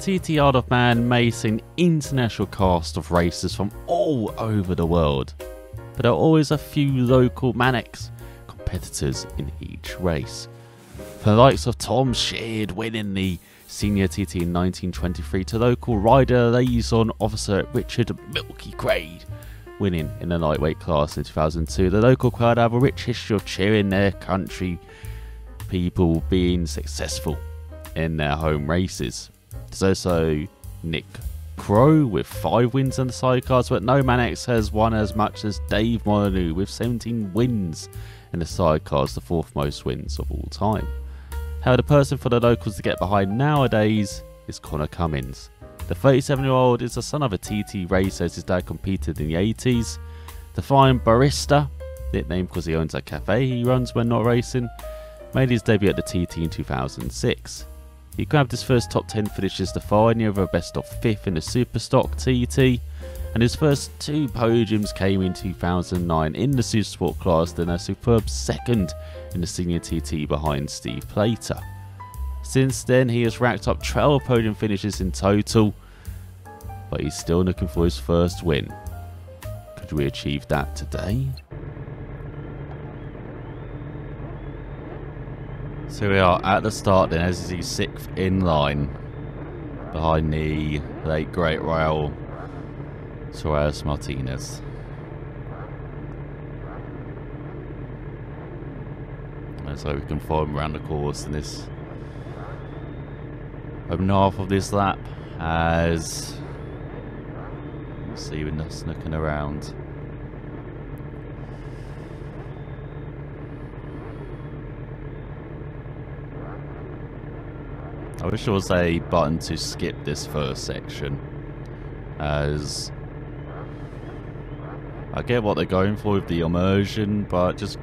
TT Isle of Man may see an international cast of racers from all over the world, but there are always a few local Manx competitors in each race. From the likes of Tom Sheard winning the Senior TT in 1923 to local rider liaison officer Richard Milky Craig winning in the lightweight class in 2002, the local crowd have a rich history of cheering their country people being successful in their home races. There's also Nick Crow with 5 wins in the sidecars, but no Manx has won as much as Dave Molyneux with 17 wins in the sidecars, the 4th most wins of all time. However, the person for the locals to get behind nowadays is Connor Cummins. The 37-year-old is the son of a TT racer as his dad competed in the 80s. The fine barista, nicknamed because he owns a cafe he runs when not racing, made his debut at the TT in 2006. He grabbed his first top 10 finishes the following year with a best of 5th in the Superstock TT, and his first 2 podiums came in 2009 in the Supersport class, then a superb 2nd in the Senior TT behind Steve Plater. Since then, he has racked up 12 podium finishes in total, but he's still looking for his first win. Could we achieve that today? So we are at the start then, as you see 6th in line behind the late great Raul Suarez Martinez. And so we can follow him around the course in this open half of this lap, as you see we're just looking around. I wish there was a button to skip this first section, as I get what they're going for with the immersion, but just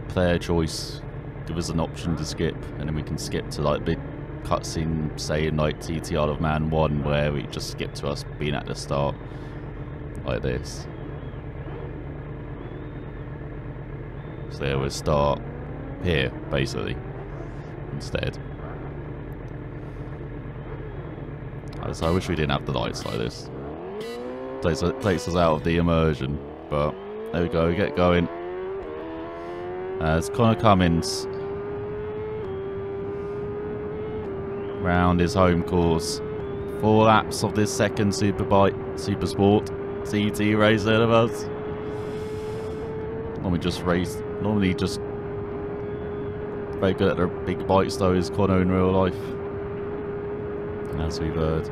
player choice, give us an option to skip, and then we can skip to like big cutscene, say in like TT Isle of Man 1, where we just skip to us being at the start, like this. So yeah, we'll start here, basically, instead. So I wish we didn't have the lights like this. Takes us out of the immersion, but there we go, we get going. As Connor Cummins round his home course. 4 laps of this second Supersport TT race ahead of us. Normally just very good at the big bikes though, is Connor in real life, as we've heard.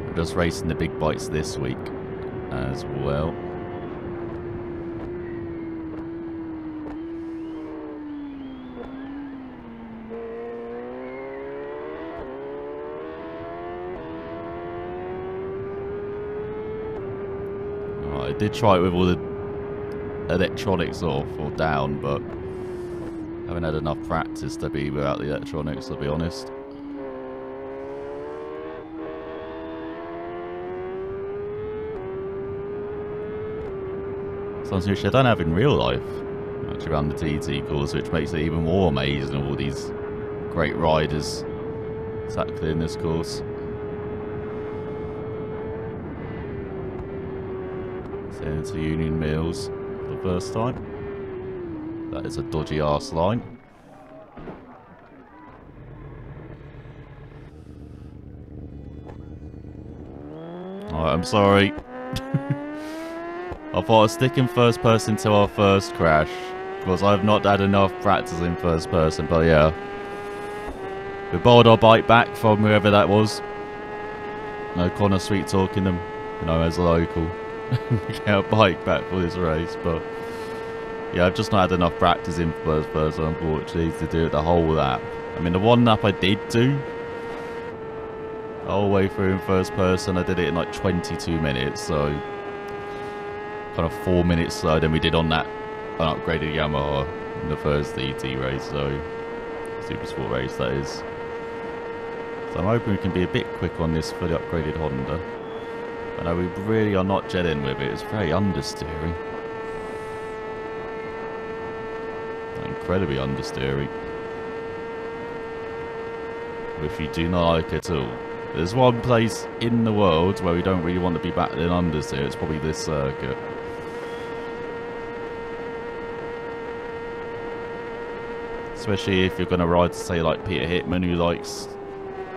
We're just racing the big bikes this week as well. I did try it with all the electronics off or down, but I haven't had enough practice to be without the electronics, to be honest. Something which I don't have in real life, actually, around the TT course, which makes it even more amazing, all these great riders exactly in this course. Into Union Mills for the first time. That is a dodgy arse line. Alright, I'm sorry. I thought I'd stick in first person till our first crash, because I've not had enough practice in first person, but yeah. We borrowed our bike back from whoever that was. No Connor sweet talking them, you know, as a local. Get our bike back for this race, but yeah, I've just not had enough practice in first person, unfortunately, to do it the whole lap. I mean, the one lap I did do the whole way through in first person, I did it in like 22 minutes, so kind of 4 minutes slower than we did on that upgraded Yamaha in the first ET race, so Supersport race that is. So I'm hoping we can be a bit quick on this fully upgraded Honda. I know we really are not gelling with it, it's very understeering. Incredibly understeering. which we do not like at all. There's one place in the world where we don't really want to be battling unders here. It's probably this circuit. Especially if you're going to ride, say, like Peter Hitman,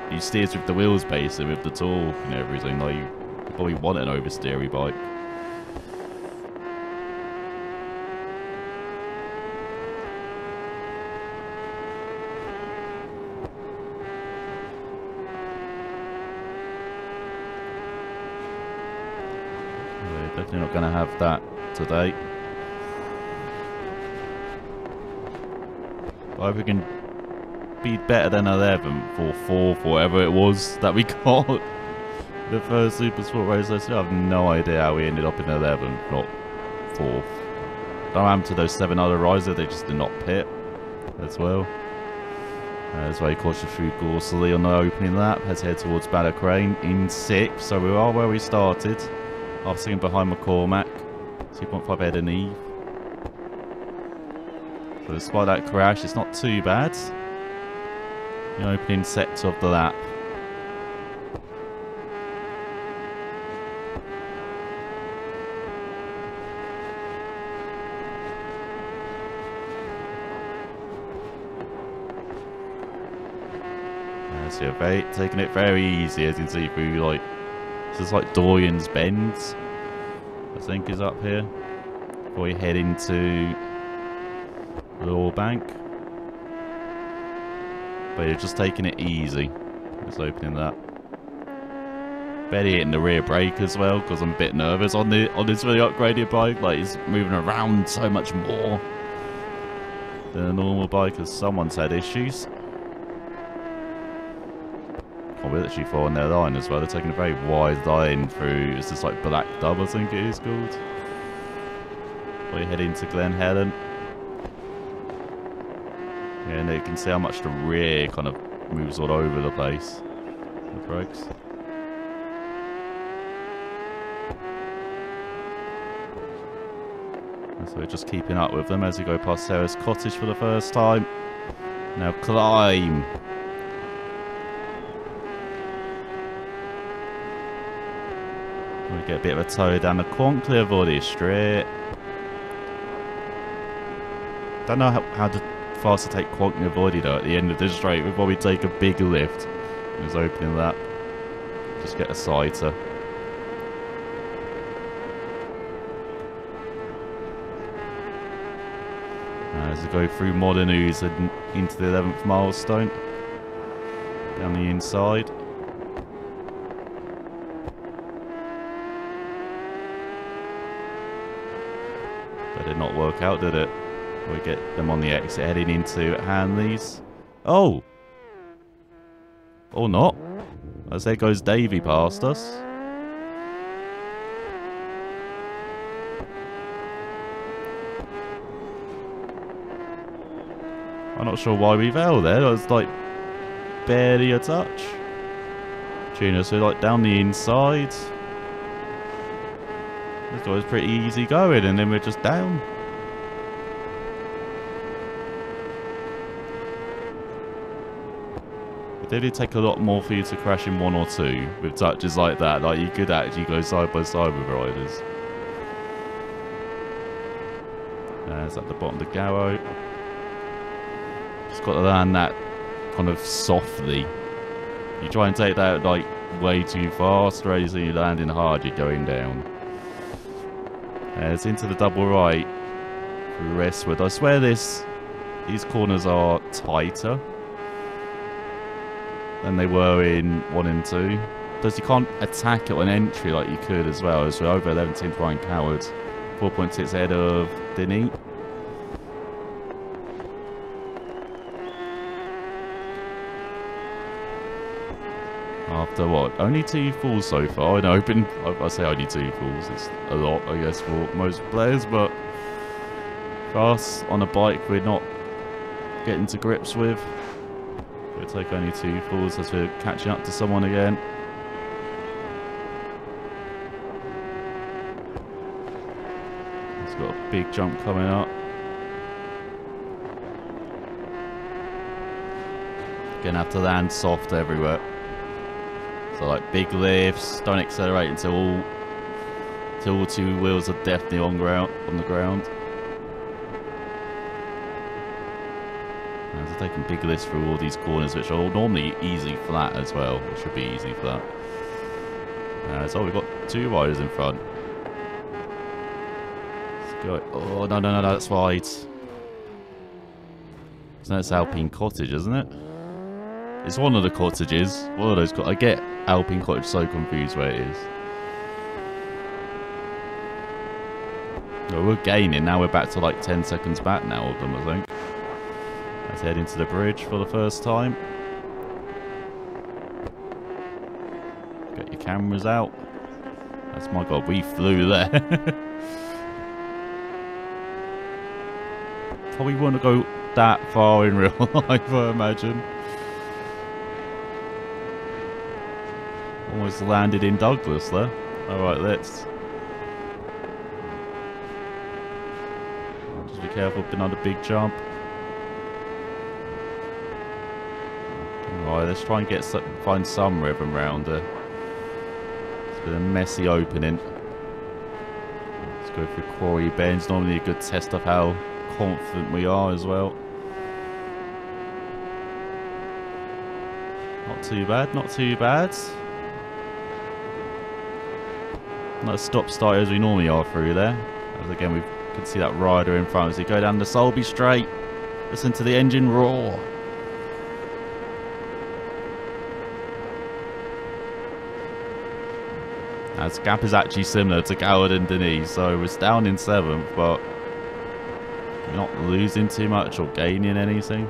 he steers with the wheels basically, with the torque and everything. Like, you probably want an oversteery bike. We're definitely not going to have that today. I hope we can be better than 11th or 4th, or whatever it was that we got the first Supersport race. I still have no idea how we ended up in 11th, not 4th. Don't happen to those 7 other riders, they just did not pit as well. As very cautious through Gorsley on the opening lap. Let's head towards Ballacrane in 6th, so we are where we started. Half second behind McCormack, 2.5 ahead of Eve. So despite that crash, it's not too bad. The opening sets of the lap. So yeah, taking it very easy, as you can see through, like, this is like Dorian's Bends, I think, is up here. Before we head into Law Bank. But you're just taking it easy. Just opening that. Barely hitting the rear brake as well, because I'm a bit nervous on this really upgraded bike. Like, it's moving around so much more than a normal bike, because someone's had issues. Oh, we're literally following their line as well. They're taking a very wide line through. It's just like Black Dub, I think it is called. We head into Glen Helen. Yeah, and you can see how much the rear kind of moves all over the place. The brakes. And so we're just keeping up with them as we go past Sarah's Cottage for the first time. Now climb. We get a bit of a toe down the Quonkler body straight. Don't know how fast to take Quonkler body though at the end of the straight. We'll probably take a big lift. Just opening that. Just get a sighter. As we go through Molineux and into the 11th milestone. Down the inside. That did not work out, did it? We get them on the exit heading into Hanley's. Oh! Or not. As there goes Davey past us. I'm not sure why we fell there. It was like barely a touch. Tuna, so like down the inside. This was pretty easy going, and then we're just down. It did take a lot more for you to crash in 1 or 2 with touches like that. Like, you could actually go side by side with riders. It's at the bottom of the Garrow. Just got to land that kind of softly. You try and take that like way too fast, or as you landing hard, you're going down. It's into the double right through Westwood. I swear these corners are tighter than they were in 1 and 2. Because you can't attack it on entry like you could as well. So we're over 11th Ryan Coward, 4.6 ahead of Denny. After what? Only 2 falls so far in Open. I say only 2 falls. It's a lot, I guess, for most players. But for us, on a bike, we're not getting to grips with. We'll take only 2 falls as we're catching up to someone again. He's got a big jump coming up. gonna have to land soft everywhere. So like big lifts, don't accelerate until all two wheels are definitely on the ground. So taking big lifts through all these corners, which are normally easy flat as well. It should be easy flat. So we've got 2 riders in front. Let's go. Oh no, that's wide. So that's Alpine Cottage, isn't it? It's one of the cottages. One of those. I get Alpine Cottage so confused where it is. Well, we're gaining now. We're back to like 10 seconds back now of them, I think. Let's head into the bridge for the first time. Get your cameras out. That's my god. We flew there. Probably wouldn't go that far in real life, I imagine. Almost landed in Douglas there. Alright, let's... Just be careful, been on a big jump. Alright, let's try and find some rhythm round her. It's been a messy opening. Let's go through quarry bends, normally a good test of how confident we are as well. Not too bad, not too bad. Not as stop-start as we normally are through there. As again, we can see that rider in front as we go down the Solby Straight. Listen to the engine roar. This gap is actually similar to Coward and Denise, so we're down in 7th, but we're not losing too much or gaining anything.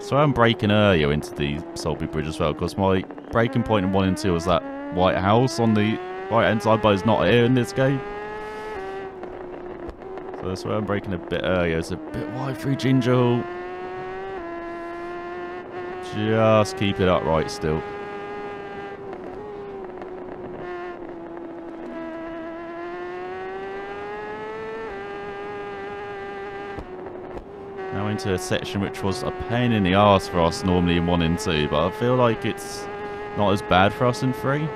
So I'm braking earlier into the Solby Bridge as well, because my braking point in 1 and 2 was that white house on the right hand side, but it's not here in this game. So that's where I'm braking a bit earlier. It's a bit wide through Ginger Hall. Just keep it upright still. Now into a section which was a pain in the arse for us normally in 1 and 2, but I feel like it's not as bad for us in 3.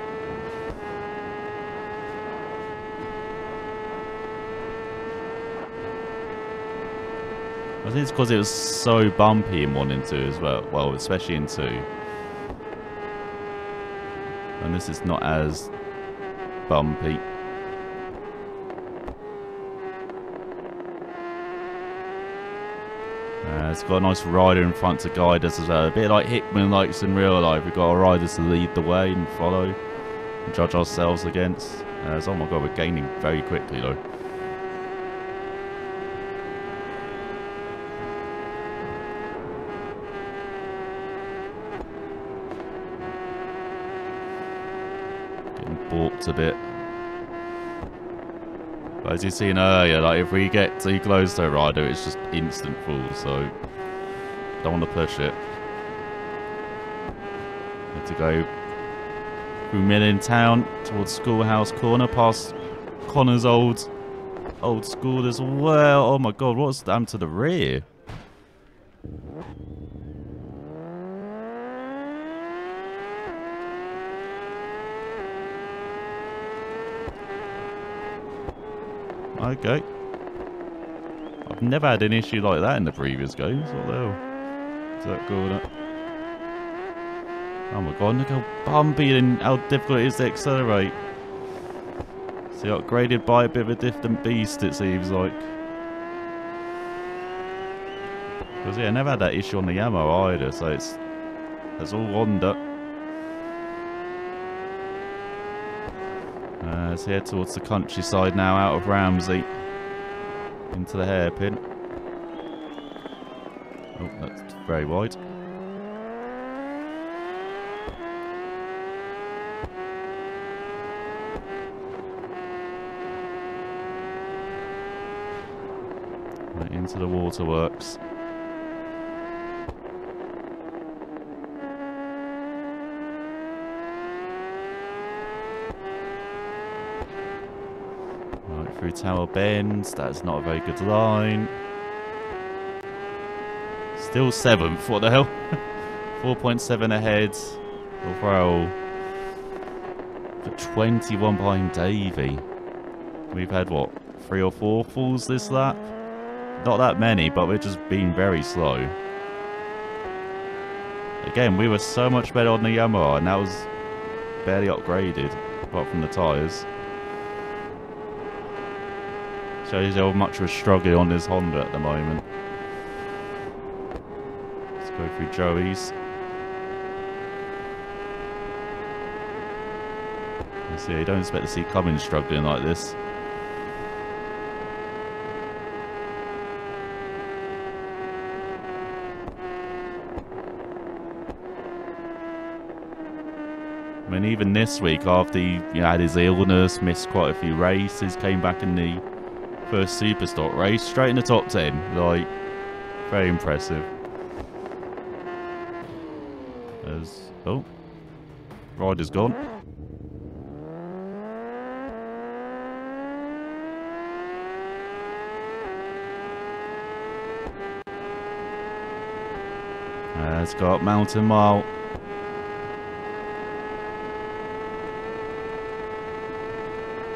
I think it's because it was so bumpy in 1 and 2 as well. Well, especially in 2. And this is not as bumpy. It's got a nice rider in front to guide us as well. A bit like Hickman likes in real life. We've got our riders to lead the way and follow and judge ourselves against. Oh my god, we're gaining very quickly though. Getting balked a bit. But as you've seen earlier, like if we get too close to a rider, it's just instant fall, so don't want to push it. Need to go through Millentown towards Schoolhouse Corner, past Connor's old school as well. Oh my god, what's down to the rear? Okay. I've never had an issue like that in the previous games. What the hell is that corner? Oh my god, look how bumpy and how difficult it is to accelerate. So you're upgraded by a bit of a different beast, it seems like. Because yeah, I never had that issue on the Yamaha either, so it's all Honda. Let's head towards the countryside now, out of Ramsey, into the hairpin. Oh, that's very wide. Right into the waterworks. Through Tower Bends, that's not a very good line. Still 7th, what the hell? 4.7 ahead of Raoul. For 21 behind Davey. We've had, what, 3 or 4 falls this lap? Not that many, but we're just being very slow. Again, we were so much better on the Yamaha, and that was barely upgraded, apart from the tyres. Shows how much we're struggling on this Honda at the moment. Let's go through Joey's. See, you don't expect to see Cummins struggling like this. I mean, even this week, after he had his illness, missed quite a few races, came back in the first Supersport race, straight in the top 10. Like, very impressive. Oh, rider's gone. It's got Mountain Mile.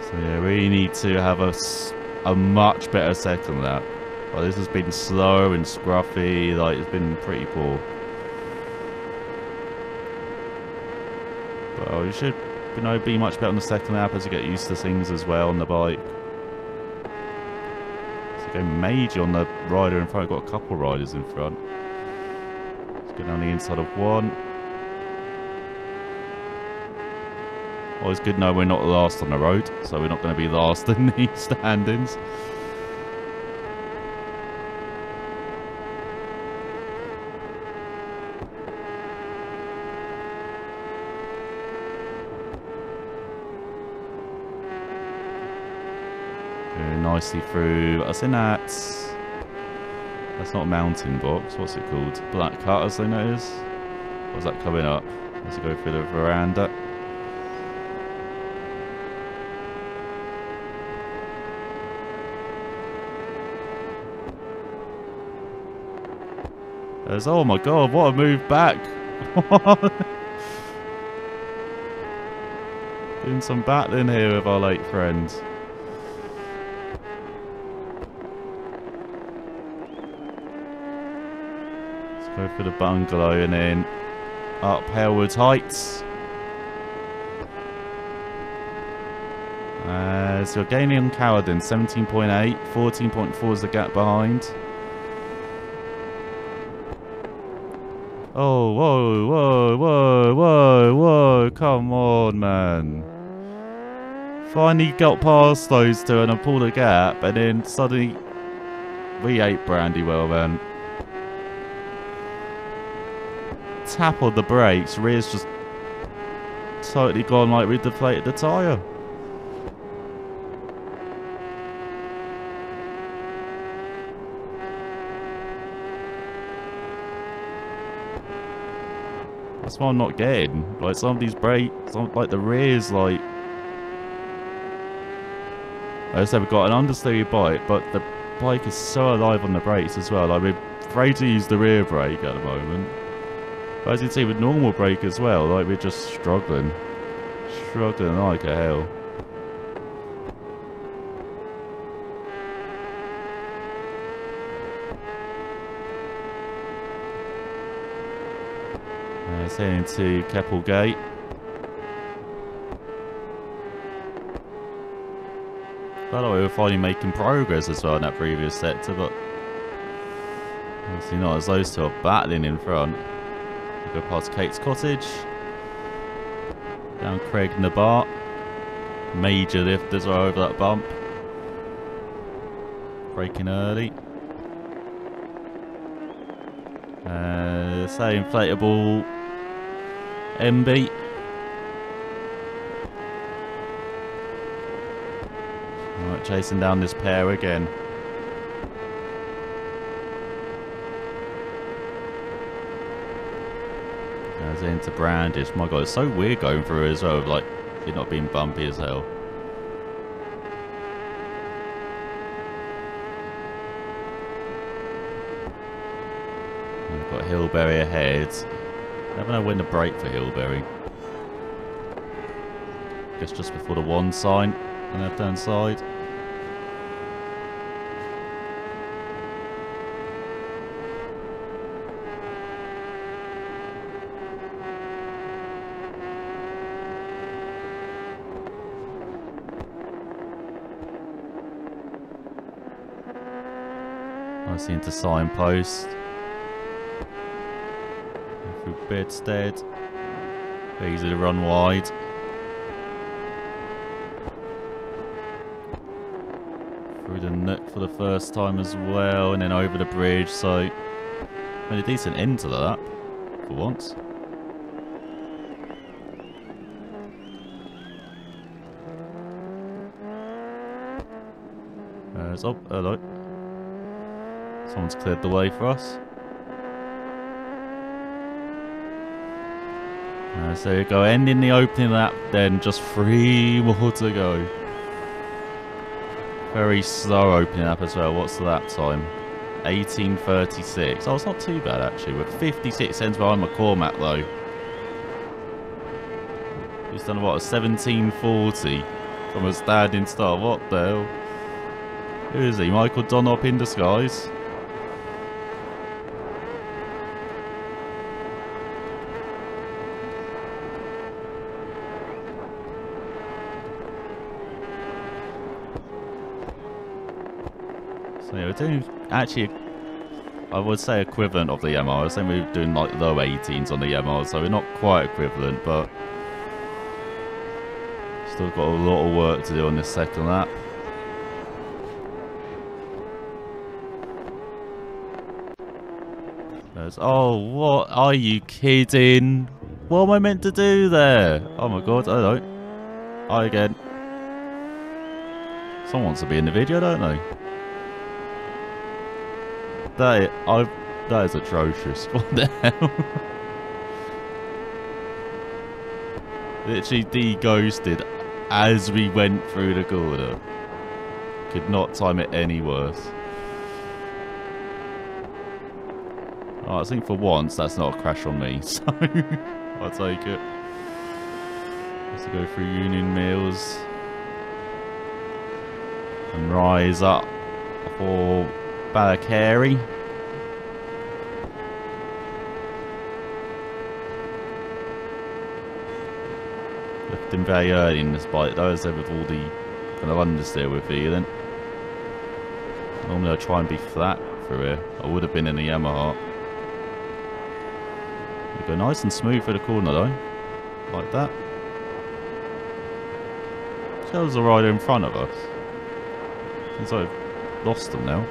So yeah, we need to have a much better second lap. Well, this has been slow and scruffy, like it's been pretty poor. But you should, be much better on the second lap as you get used to things as well on the bike. So going major on the rider in front. Got a couple riders in front. Getting on the inside of one. Always good to know we're not last on the road, so we're not going to be last in the standings. Going nicely through. I think that's not Mountain Box. What's it called? Black Cut, as they know it is. What's that coming up? Let's go through the veranda. Oh my god, what a move back. Doing some battling here with our late friends. Let's go for the bungalow and then up Hellwood Heights. So you're gaining on Cowden, 17.8, 14.4 is the gap behind. Oh, whoa, whoa, whoa, whoa, whoa, come on, man. Finally got past those two and I pulled a gap, and then suddenly we ate brandy well, man. Tap on the brakes, rear's just totally gone like we deflated the tyre. That's what I'm not getting. Like some of these brakes, like the rear's like. Like I said, we've got an understeer bike, but the bike is so alive on the brakes as well. Like we're afraid to use the rear brake at the moment. But as you can see with normal brake as well, like we're just struggling. Struggling like a hell. Heading to Keppel Gate. Felt like we were finally making progress as well in that previous sector, but obviously not, as those two are battling in front. We go past Kate's Cottage, down Craig Nabat, major lift as well over that bump, braking early. Say inflatable MB. Alright, chasing down this pair again. Goes into Brandish. My god, it's so weird going through as well, like it not being bumpy as hell. Got Hillberry ahead. Never know when to brake for Hillberry. Guess just before the 1 sign on the left hand side. Nicely into signpost. Through Bedstead. Easy to run wide. Through the nook for the first time as well, and then over the bridge, so I mean, a decent end to the lap for once. Oh, hello. Someone's cleared the way for us. So you go, ending the opening lap, then just 3 more to go. Very slow opening lap as well. What's the lap time? 18:36. Oh, it's not too bad actually. We're 56 seconds behind McCormack though. He's done what, a 17:40 from a standing start. What the hell? Who is he? Michael Donop in disguise? So yeah, we're doing actually, I would say equivalent of the MR. I think we're doing like low 18s on the MR, so we're not quite equivalent, but still got a lot of work to do on this second lap. Oh, what? Are you kidding? What am I meant to do there? Oh my god, hello. Hi again. Someone wants to be in the video, don't they? That is atrocious. What the hell? Literally de-ghosted as we went through the corner. Could not time it any worse. Oh, I think for once that's not a crash on me, so I'll take it. Let's go through Union Mills and rise up for Ballacary. Lifting very early in this bike though, as I with all the kind of understeer we're feeling. Normally I try and be flat through here. I would have been in the Yamaha. Go nice and smooth for the corner though, like that. Shows the rider in front of us. Seems like I've lost them now.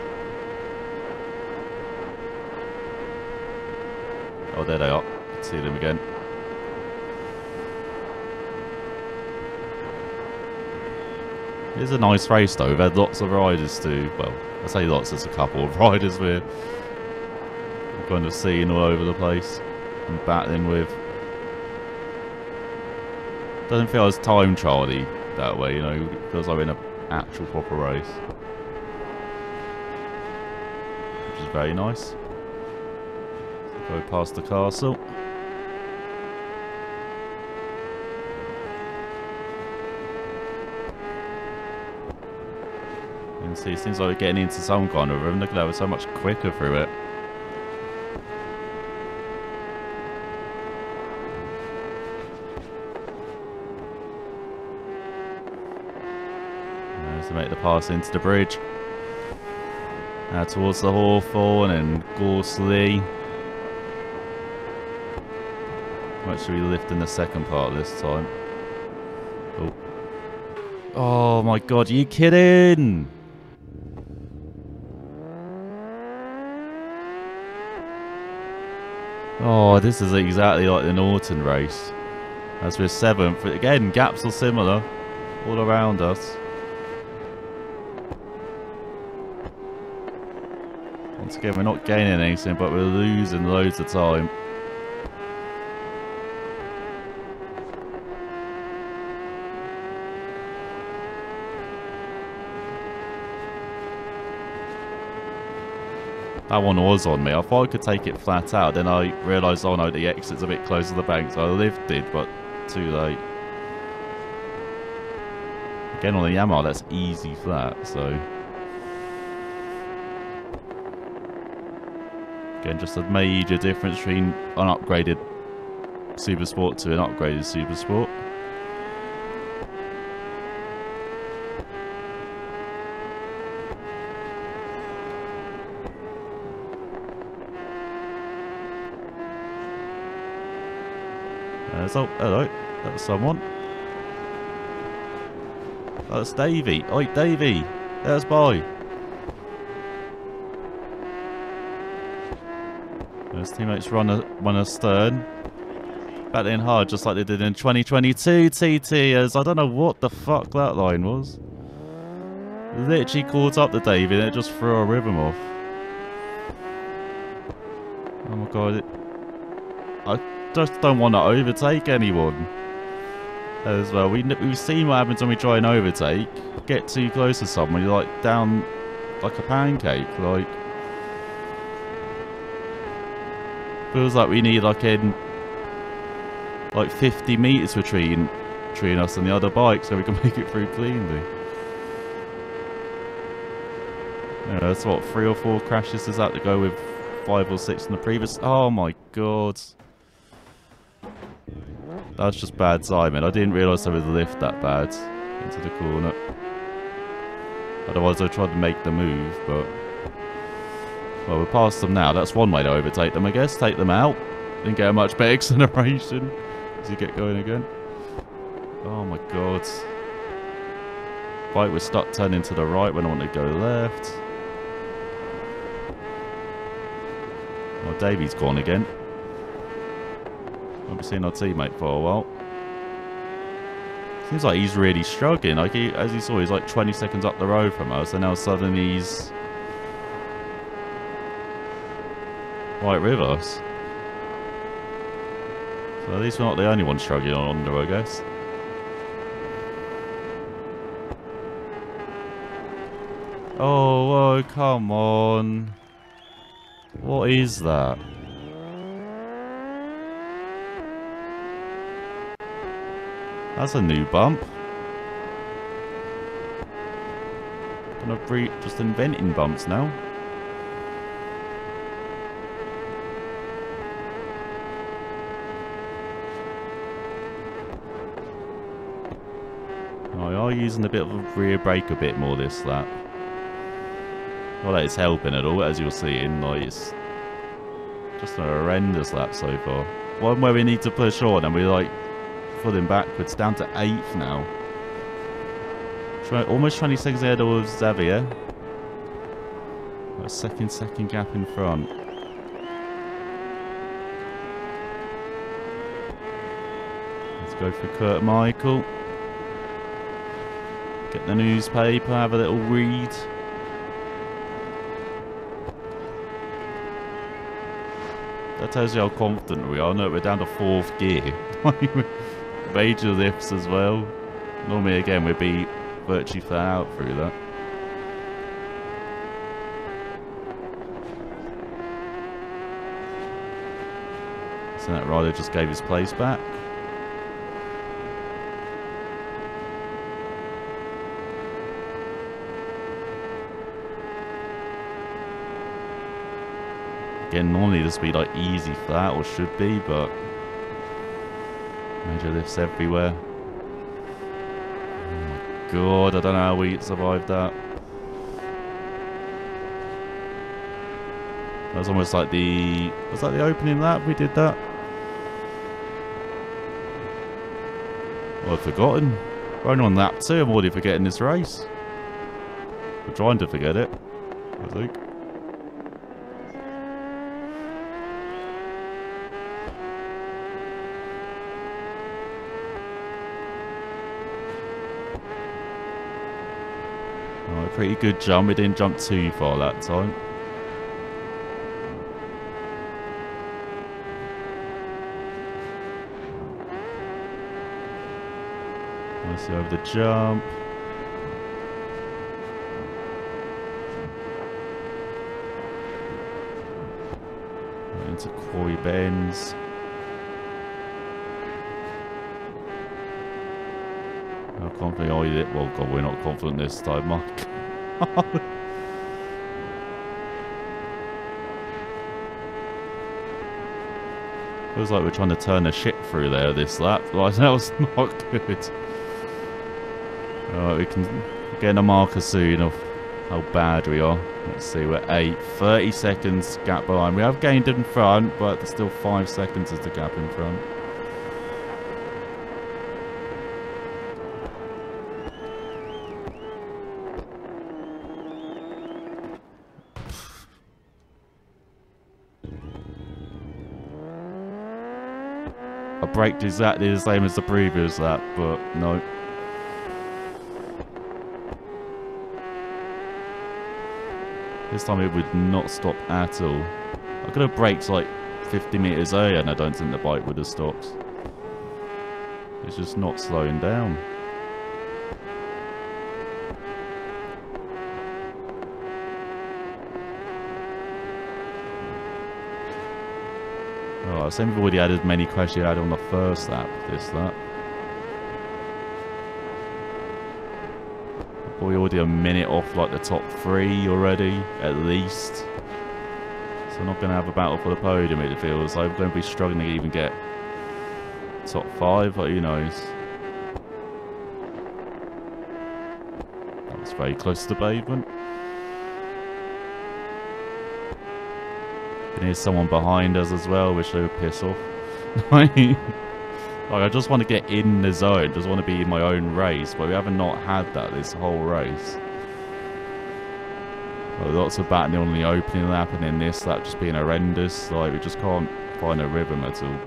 Oh, there they are. I can see them again. It is a nice race though. We've had lots of riders to, well, I say lots, there's a couple of riders we're kind of seeing all over the place and battling with. Doesn't feel as time trial-y that way, you know, it feels like we're in an actual proper race. Which is very nice. So go past the castle. You can see it seems like we're getting into some kind of rhythm. Look at that, we're so much quicker through it. To make the pass into the bridge. Now towards the Hawthorne and Gorsley. Might should be lifting the second part this time. Oh. Oh my god, are you kidding? Oh, this is exactly like the Norton race. As we're 7th. Again, gaps are similar all around us. Once again, we're not gaining anything, but we're losing loads of time. That one was on me. I thought I could take it flat out. Then I realised, oh no, the exit's a bit close to the bank. So I lifted, but too late. Again, on the Yamaha, that's easy flat, so... Again, just a major difference between an upgraded Supersport to an upgraded Supersport. Oh, hello. That was someone. Oh, that's Davey. Oi, Davey. There's Boy. His teammates run astern. Battling hard just like they did in 2022 TT, as I don't know what the fuck that line was. Literally caught up to Davey and it just threw a rhythm off. Oh my god. I just don't want to overtake anyone as well. We've seen what happens when we try and overtake. Get too close to someone, you're like down like a pancake. Like, feels like we need like 50 meters between us and the other bike so we can make it through cleanly. Yeah, that's what, 3 or 4 crashes does that to go with 5 or 6 in the previous. Oh my god. That's just bad timing. I didn't realise there was a lift that bad into the corner. Otherwise I tried to make the move, but... Well, we're past them now. That's one way to overtake them, I guess. Take them out. Didn't get a much better acceleration as you get going again. Oh my god. Bike was stuck turning to the right when I wanted to go left. Oh, Davey's gone again. Won't be seeing our teammate for a while. Seems like he's really struggling. Like as you saw, he's like 20 seconds up the road from us, and now suddenly he's right with us. So at least we're not the only one struggling on Honda, I guess. Oh, come on. What is that? That's a new bump. Just inventing bumps now. Oh, we are using a bit of a rear brake a bit more this lap. Not that it's helping at all, as you're seeing. Like, it's just a horrendous lap so far. One where we need to push on and we're like pulling backwards down to 8th now. Almost 20 seconds ahead of Xavier. A second gap in front. Let's go for Kurt Michael. Get the newspaper, have a little read. That tells you how confident we are. No, we're down to 4th gear. Major lifts as well. Normally, again, we'd be virtually flat out through that. So that rider just gave his place back. Again, normally this would be like easy flat, or should be, but major lifts everywhere. Oh my god, I don't know how we survived that. That was almost like the... Was that the opening lap we did that? Well, I've forgotten. We're only on lap 2, I'm already forgetting this race. We're trying to forget it, I think. Pretty good jump. We didn't jump too far that time. Let's see over the jump. Into Quarry Bends. How confident are you? Well, God, we're not confident this time, Mark. Feels like we're trying to turn a ship through there this lap. Like, that was not good. Alright, we can get a marker soon of how bad we are. Let's see, we're 8. 30 seconds gap behind. We have gained in front, but there's still 5 seconds as the gap in front. I braked exactly the same as the previous lap, but no. This time it would not stop at all. I could have braked like 50 meters earlier and I don't think the bike would have stopped. It's just not slowing down. Oh, same we've already had as many crashes you had on the first lap, this lap. We're already a minute off like the top 3 already, at least. So we're not going to have a battle for the podium, it feels like. We're going to be struggling to even get top 5, but who knows. That was very close to the pavement. And here's someone behind us as well, which they would piss off. Like, I just want to get in the zone, just want to be in my own race, but we haven't not had that this whole race. Well, lots of battling on the opening lap, and then this lap just being horrendous. Like, we just can't find a rhythm at all.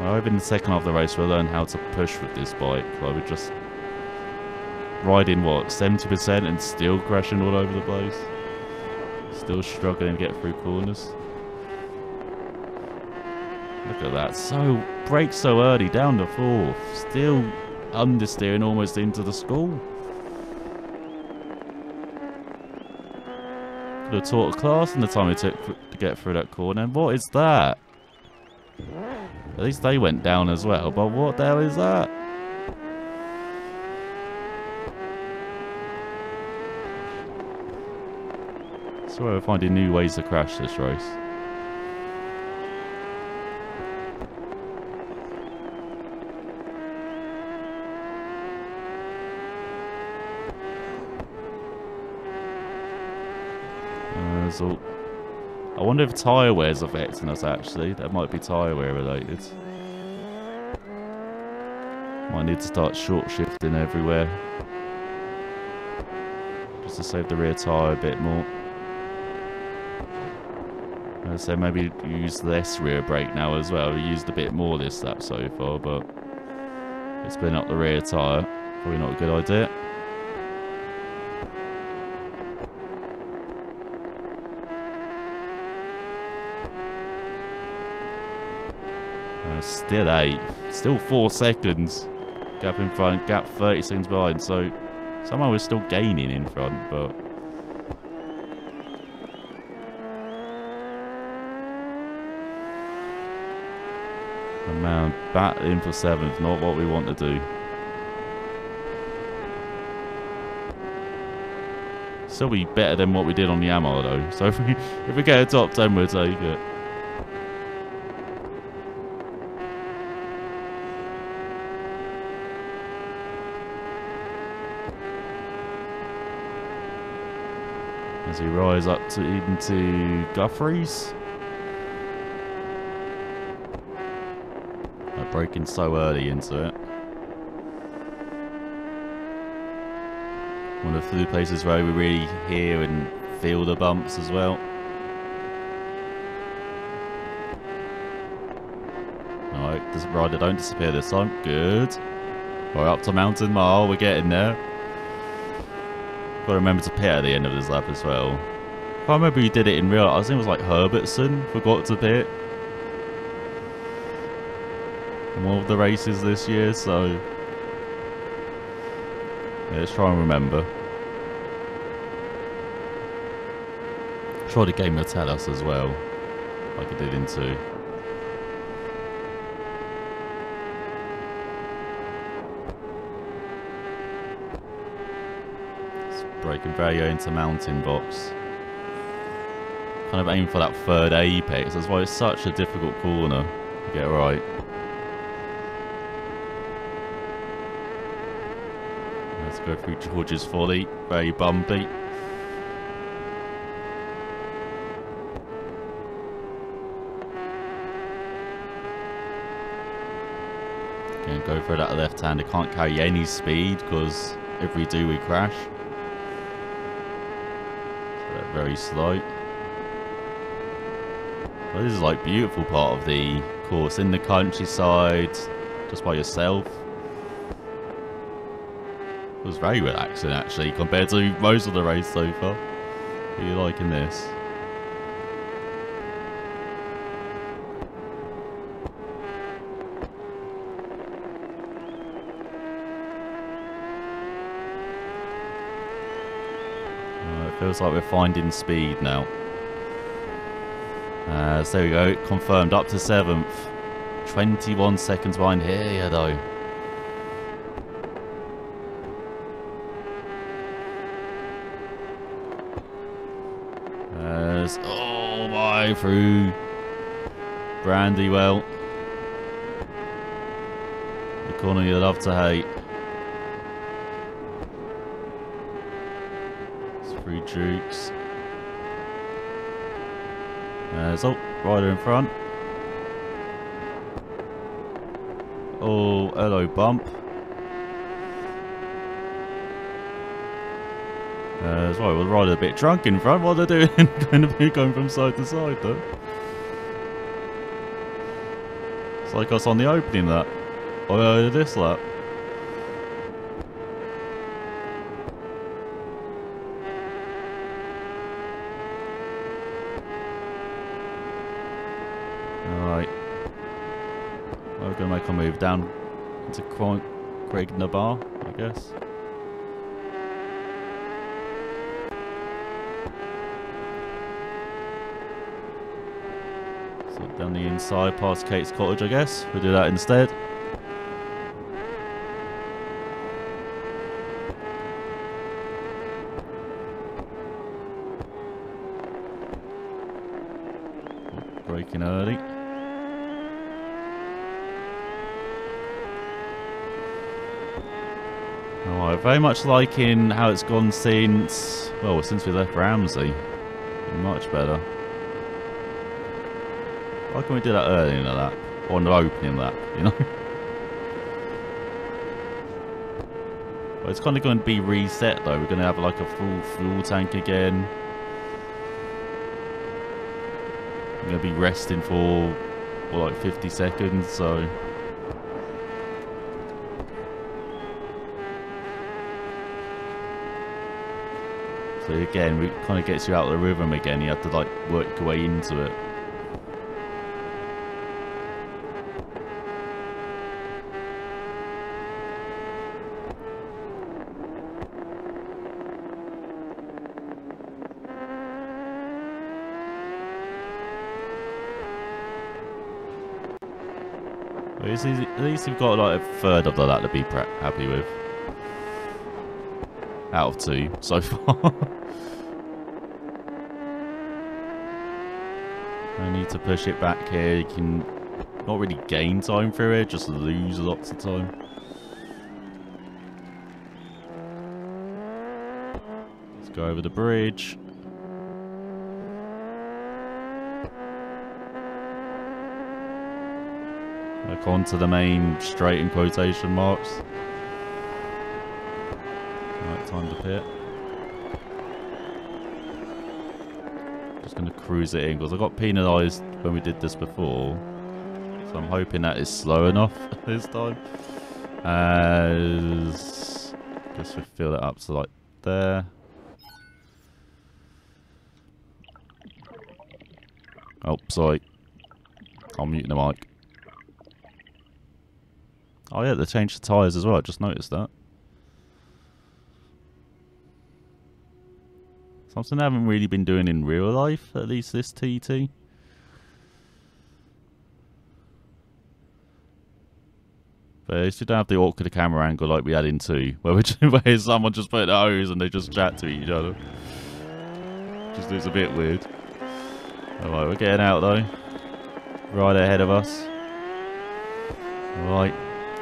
Well, over in the second half of the race, we'll learn how to push with this bike. Like, we're just riding, what, 70% and still crashing all over the place. Still struggling to get through corners. Look at that. So, brakes so early, down to 4th. Still understeering almost into the school. Could have taught a class in the time it took to get through that corner. And what is that? At least they went down as well, but what the hell is that? So we're finding new ways to crash this race. So I wonder if tyre wear is affecting us actually. That might be tyre wear related. Might need to start short shifting everywhere. Just to save the rear tyre a bit more. So maybe use less rear brake now as well. We used a bit more this lap so far, but it's been up the rear tyre. Probably not a good idea. Still 8. Still 4 seconds. Gap in front, gap 30 seconds behind. So somehow we're still gaining in front, but oh man, battling for 7th, not what we want to do. Still be better than what we did on the Amar though. So if we get a top 10, we'll take it. As we rise up to into Guthries. We're braking so early into it. One of the few places where we really hear and feel the bumps as well. Alright, this rider don't disappear this time. Good. We're up to Mountain Mile, we're getting there. Got to remember to pit at the end of this lap as well. I can't remember who did it in real. I think it was like Herbertson forgot to pit in one of the races this year. So Yeah, let's try and remember. Try the game will tell us as well, like it did in 2. It's braking very into mountain box. Kind of aim for that 3rd apex. That's why it's such a difficult corner to get right. Let's go through George's Folly. Very bumpy. Again, go for that left hand. It can't carry any speed because if we do, we crash. So very slow. Well, this is like beautiful part of the course in the countryside, just by yourself. It was very relaxing actually compared to most of the race so far. What are you liking this? It feels like we're finding speed now. So there we go, confirmed up to 7th. 21 seconds behind here though. Oh my, through Brandywell. The corner you love to hate. It's through Dukes. Oh, rider in front. Oh, hello bump. Sorry, we'll ride a bit drunk in front. What are they doing? Going from side to side though. It's like us on the opening lap. Or this lap. Alright. We're going to make a move down into Craig Nabar, I guess. So down the inside past Kate's cottage, I guess. We'll do that instead. Braking early. Alright, very much liking how it's gone since, well, since we left Ramsey. Much better. Why can't we do that early in the lap? Or in the opening lap, you know? Well, it's kind of going to be reset though. We're going to have like a full fuel tank again. I'm going to be resting for, well, like 50 seconds, so... So again, it kind of gets you out of the rhythm again. You have to like work your way into it. At least you've got like a third of that to be happy with. Out of 2 so far. I need to push it back here. You can not really gain time through it, just lose lots of time. Let's go over the bridge. Back onto the main straight in quotation marks. Right, time to pit. Just going to cruise it in because I got penalised when we did this before. So I'm hoping that is slow enough this time. As guess we fill it up to like there. Oh, sorry. I'm muting the mic. Oh yeah, they changed the tyres as well, I just noticed that. Something I haven't really been doing in real life, at least this TT. But at least you don't have the awkward camera angle like we had in 2, where someone just put the hose and they just chat to each other. Just looks a bit weird. Alright, we're getting out though. Right ahead of us. Alright,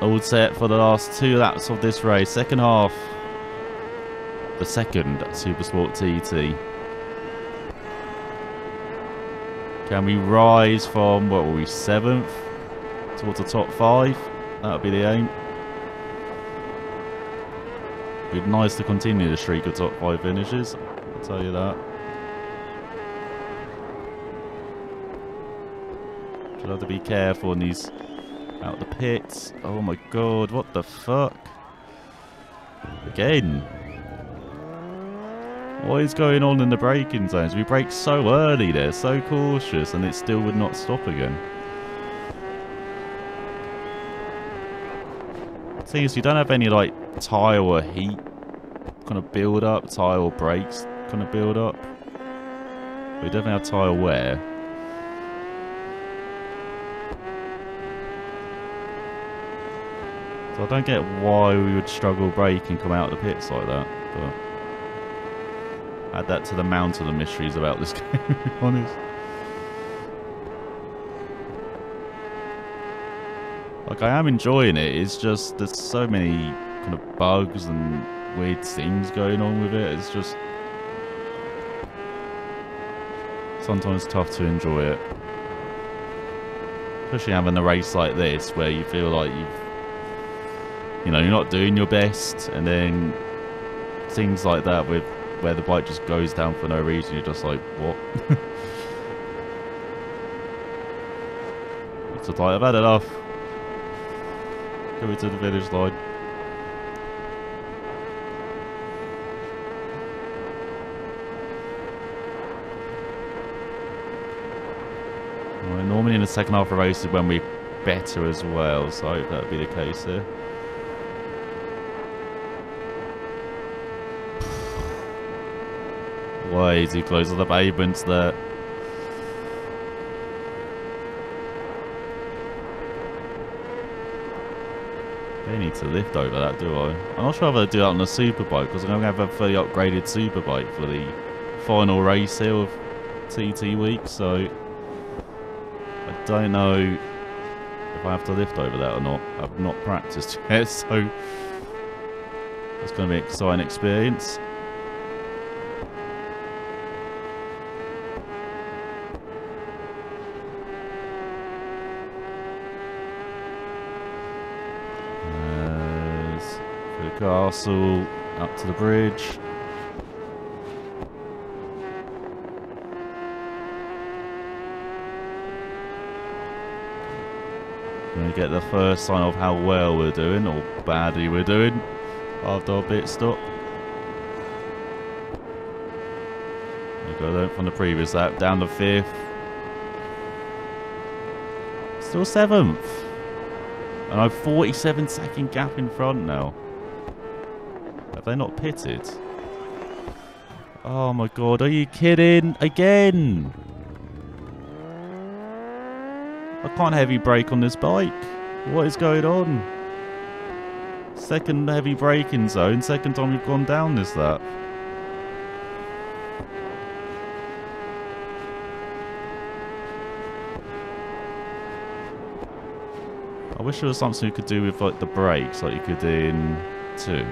all set for the last 2 laps of this race. Second half. The second Supersport TT. Can we rise from, what were we, 7th? Towards the top 5? That'll be the aim. It'd be nice to continue the streak of top 5 finishes, I'll tell you that. Should have to be careful in these out the pits. Oh my god, what the fuck? Again. What is going on in the braking zones? We brake so early there, so cautious, and it still would not stop again. The thing is, you don't have any like tyre or heat kind of build up, tyre or brakes kind of build up. We definitely have tyre wear. So I don't get why we would struggle braking come out of the pits like that. But add that to the mountain of mysteries about this game, to be honest. Like, I am enjoying it, it's just there's so many kind of bugs and weird things going on with it. It's just sometimes tough to enjoy it. Especially having a race like this where you feel like you're not doing your best, and then things like that with where the bike just goes down for no reason, you're just like, what? It's just like, I've had enough. Coming to the finish line. Right, normally in the second half of races when we're better as well, so I hope that'll be the case here. Way too close to the pavements there. They need to lift over that, do I? I'm not sure if I'll do that on a superbike, because I'm going to have a fully upgraded superbike for the final race here of TT week, so I don't know if I have to lift over that or not. I've not practiced yet, so it's going to be an exciting experience. Castle up to the bridge. Gonna get the first sign of how well we're doing, or badly we're doing, after our pit stop. There we go, from the previous lap, down to 5th. Still 7th. And I've 47-second gap in front now. Have they not pitted? Oh my god, are you kidding? Again! I can't heavy brake on this bike. What is going on? Second heavy braking zone, second time we've gone down this lap. I wish there was something you could do with like the brakes, like you could in 2.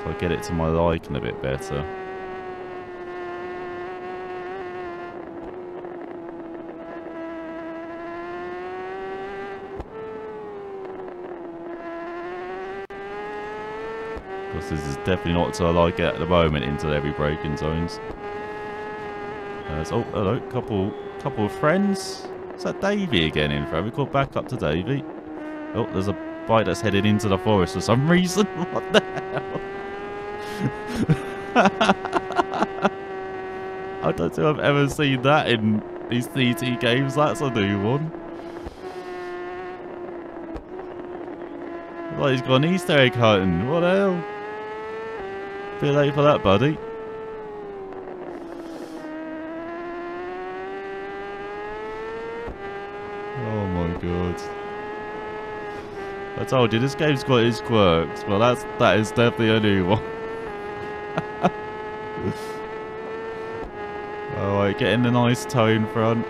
So I get it to my liking a bit better. Because this is definitely not to like it at the moment into heavy braking zones. Oh, hello, couple of friends. Is that Davey again in front? We call back up to Davey. Oh, there's a bike that's headed into the forest for some reason. What the hell? I don't think I've ever seen that in these TT games. That's a new one. Like he's got an Easter egg hunting. What the hell? Bit late for that, buddy. Oh my god. I told you, this game's got its quirks. Well, that is definitely a new one. Alright, getting a nice toe in front.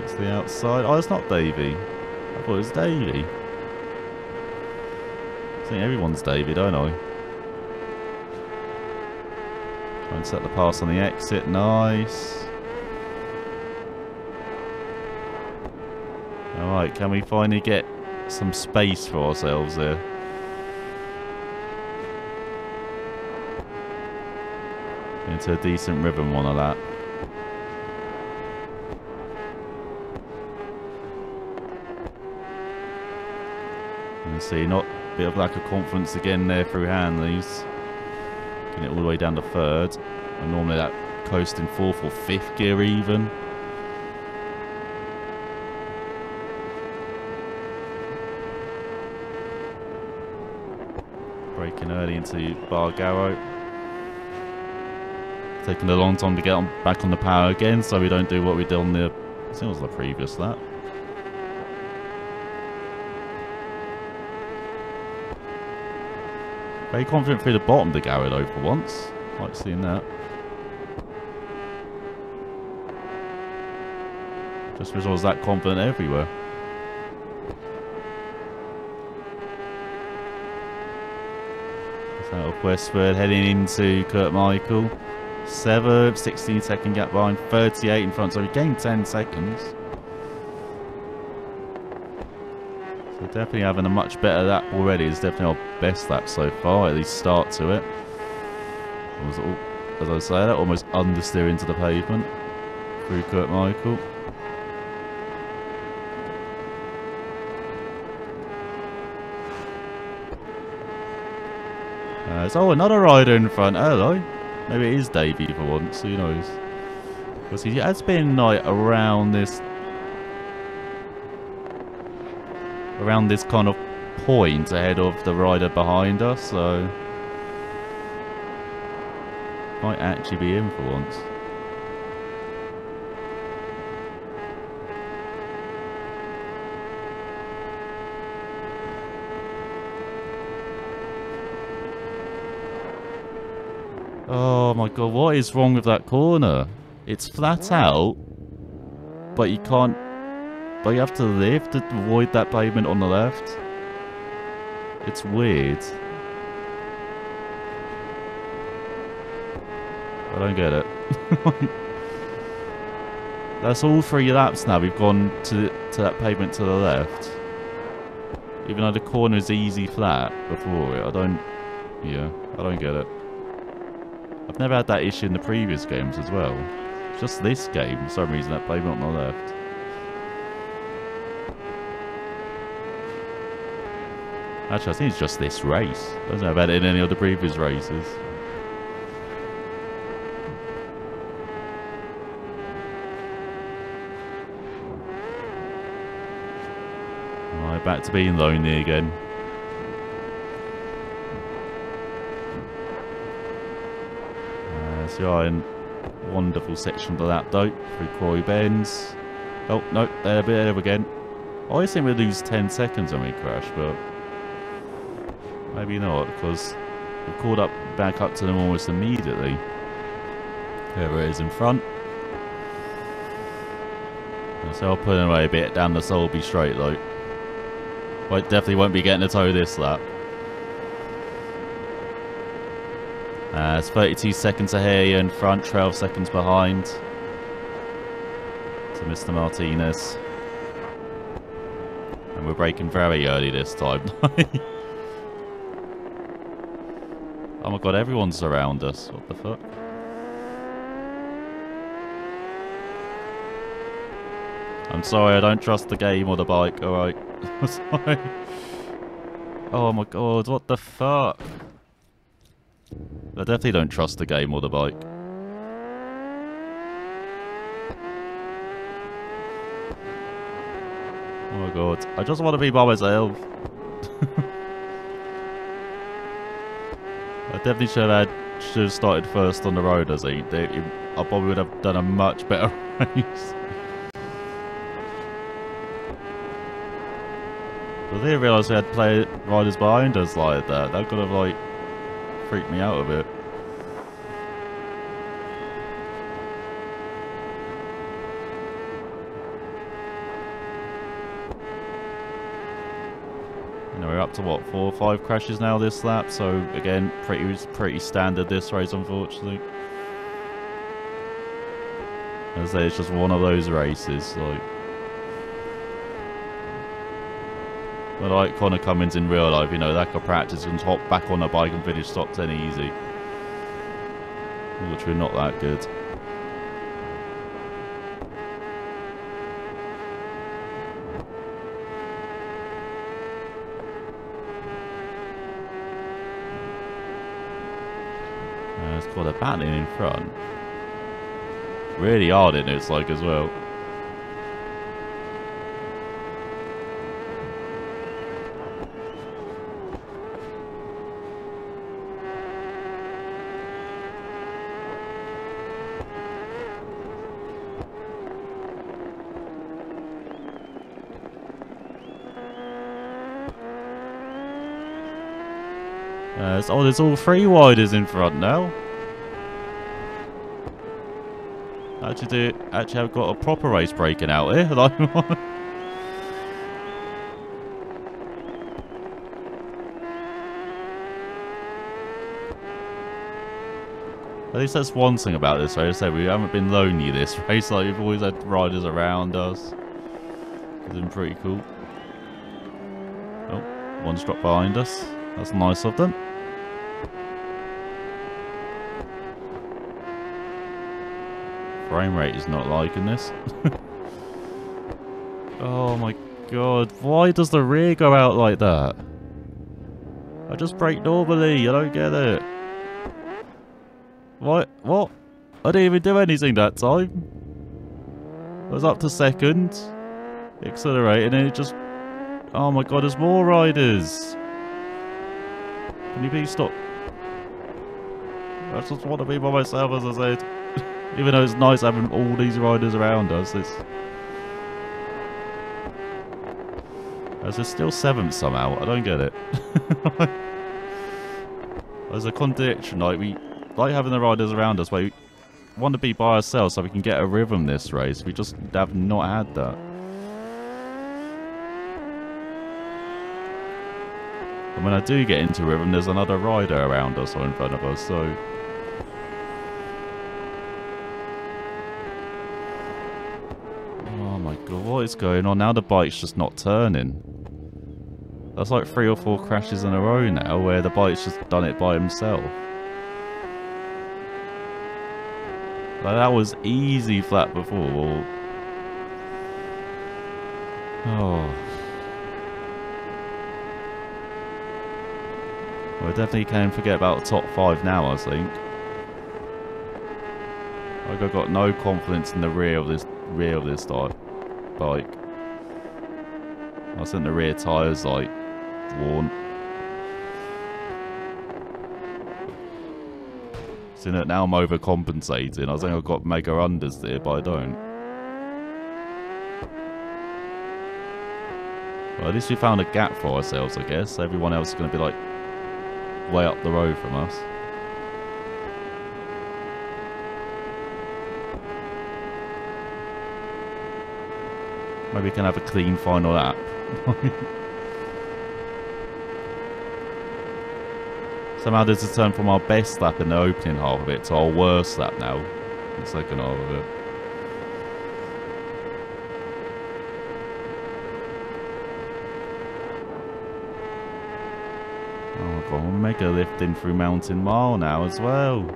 It's the outside. Oh, it's not Davey. I thought it was Davey. I think everyone's Davey, don't I? Try and set the pass on the exit. Nice. Alright, can we finally get some space for ourselves there? Into a decent ribbon one of that. You see, not a bit of lack of confidence again there through Hanley's. Getting it all the way down to third. And normally that coasting fourth or fifth gear even. Breaking early into Bargaro. Taking a long time to get on, back on the power again, so we don't do what we did on the... I think it was the previous lap. Very confident through the bottom of the Garrow though for once. Like seeing that. Just wish I was that confident everywhere. Out of Westford heading into Kurt Michael. 7th, 16-second gap behind, 38 in front, so we gained 10 seconds. So definitely having a much better lap already. It's definitely our best lap so far, at least start to it. As I say, that almost understeer into the pavement through Kurt Michael. Oh, another rider in front. Hello. Maybe it is Davey for once. Who knows? Because he has been like around this kind of point ahead of the rider behind us, so might actually be in for once. Oh my god, what is wrong with that corner? It's flat out, but you can't... But you have to lift to avoid that pavement on the left. It's weird. I don't get it. That's all 3 laps now. We've gone to that pavement to the left. Even though the corner is easy flat before it. I don't get it. I've never had that issue in the previous games as well. Just this game, for some reason, that pavement on the left. Actually, I think it's just this race. I don't know about it in any of the previous races. Alright, back to being lonely again. So you're in a wonderful section of the lap though, through Quarry Bends. Oh, no, there again. I always think we lose 10 seconds when we crash, but maybe not, because we caught up back up to them almost immediately. Whoever it is in front. So I'll put him away a bit down the Solby straight though. I definitely won't be getting a toe this lap. It's 32 seconds ahead in front, 12 seconds behind to Mr. Martinez. And we're braking very early this time. Oh my god, everyone's around us. What the fuck? I'm sorry, I don't trust the game or the bike, alright. Sorry. Oh my god, what the fuck? I definitely don't trust the game or the bike. Oh my god, I just want to be by myself. I definitely should have started first on the road. I think I probably would have done a much better race. I didn't realise we had riders behind us like that. That could have like freaked me out a bit. We're up to what, 4 or 5 crashes now this lap, so again pretty standard this race, unfortunately. As I say, it's just one of those races. Like Connor Cummins in real life, you know, lack of practice and hop back on a bike and finish top 10 easy. Which we're not that good. It's got a battling in front. Really hard in it, it's like as well. There's all 3 widers in front now. Actually, I've got a proper race breaking out here. At least that's one thing about this race. I say we haven't been lonely this race. Like, we've always had riders around us. It's been pretty cool. Oh, one's dropped behind us. That's nice of them. Frame rate is not liking this. Oh my god, why does the rear go out like that? I just brake normally, I don't get it. What? I didn't even do anything that time. I was up to second, accelerating, and it just... Oh my god, there's more riders. Can you please stop? I just want to be by myself, as I said. Even though it's nice having all these riders around us, there's still 7th somehow. I don't get it. There's a contradiction. Like, we like having the riders around us, but we want to be by ourselves so we can get a rhythm this race. We just have not had that. And when I do get into rhythm, there's another rider around us or in front of us, so... Oh my god, what is going on? Now the bike's just not turning. That's like 3 or 4 crashes in a row now where the bike's just done it by himself. Like, that was easy flat before. Oh. Well, I definitely can forget about the top 5 now, I think. Like, I've got no confidence in the rear of this bike. I think the rear tyres like worn. See that now I'm overcompensating. I think I've got mega unders there, but I don't. Well, at least we found a gap for ourselves, I guess. Everyone else is going to be like way up the road from us. Maybe we can have a clean final lap. Somehow there's a turn from our best lap in the opening half of it to our worst lap now in the second half of it. Oh god, we'll make a lift in through Mountain Mile now as well.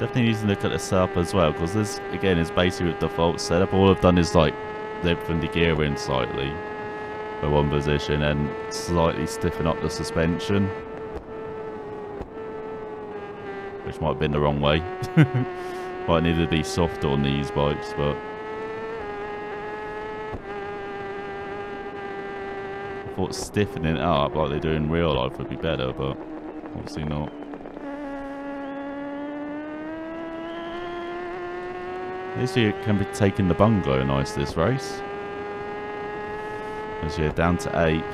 Definitely need to look at the setup as well, because this, again, is basically the default setup. All I've done is, like, lengthen the gear in slightly for one position and slightly stiffen up the suspension. Which might have been the wrong way. Might need to be softer on these bikes, but... I thought stiffening it up like they do in real life would be better, but obviously not. At least you can be taking the bungalow nice this race. As you're down to 8th.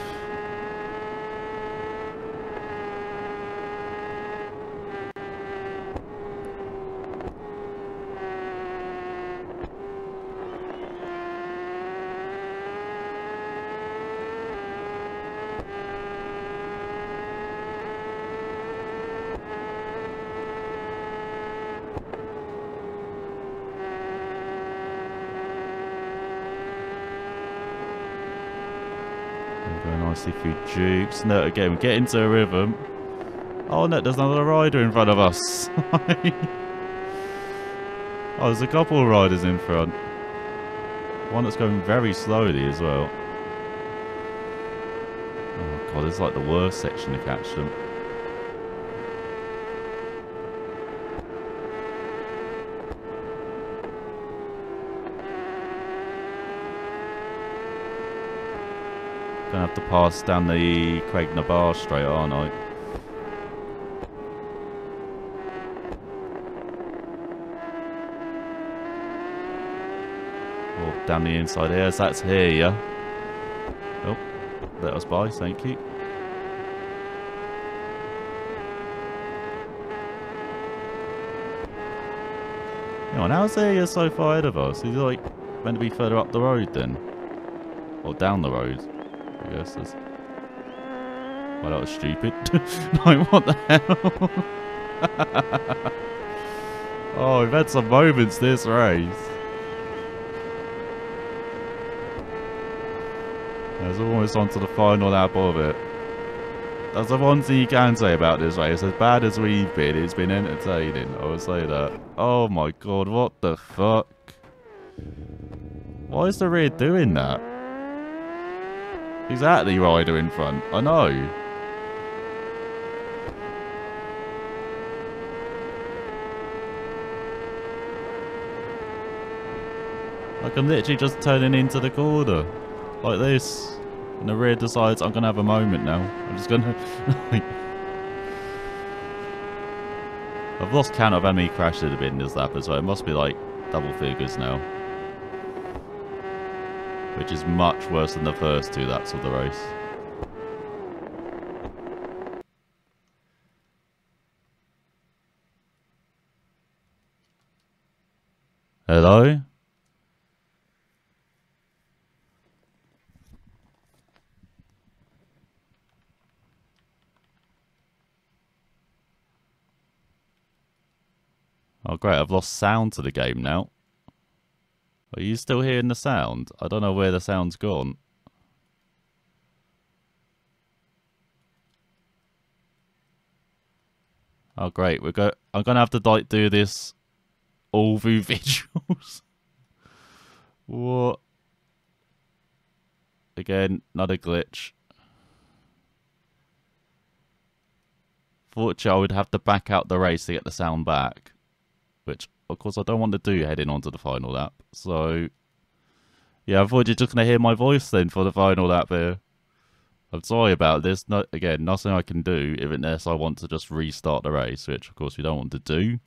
Going nicely through Dukes. No, again, we get into a rhythm. Oh no, there's another rider in front of us. Oh, there's a couple of riders in front. One that's going very slowly as well. Oh god, it's like the worst section to catch them. Gonna have to pass down the Craig Nabar straight, aren't I? Oh, down the inside here, so that's here, yeah? Oh, let us by, thank you. Hang on, how's he so far ahead of us? He's like meant to be further up the road then? Or down the road? I guess that's... Well, that was stupid. Like, what the hell? Oh, we've had some moments this race. It's almost onto the final lap of it. That's the one thing you can say about this race. As bad as we've been, it's been entertaining. I would say that. Oh my god, what the fuck? Why is the rear doing that? Exactly, rider in front. I know. Like, I'm literally just turning into the corner. Like this. And the rear decides I'm going to have a moment now. I'm just going to... I've lost count of how many crashes there have been this lap as well. It must be like double figures now. Which is much worse than the first 2 laps of the race. Hello? Oh great, I've lost sound to the game now. Are you still hearing the sound? I don't know where the sound's gone. Oh great, I'm gonna have to like do this all through visuals. What? Again, not a glitch. Fortunately, I would have to back out the race to get the sound back. Which, of course, I don't want to do heading on to the final lap. So, yeah, I thought you're just going to hear my voice then for the final lap here. I'm sorry about this. No, again, nothing I can do unless I want to just restart the race, which, of course, we don't want to do.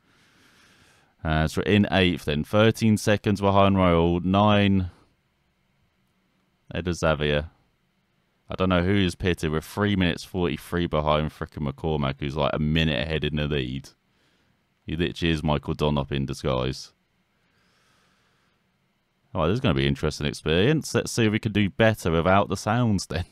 So we're in 8th then. 13 seconds behind Royal. 9. Eder Xavier. I don't know who's pitted. We're 3 minutes 43 behind frickin' McCormack, who's like a minute ahead in the lead. He literally is Michael Donop in disguise. Oh, this is going to be an interesting experience. Let's see if we can do better without the sounds then.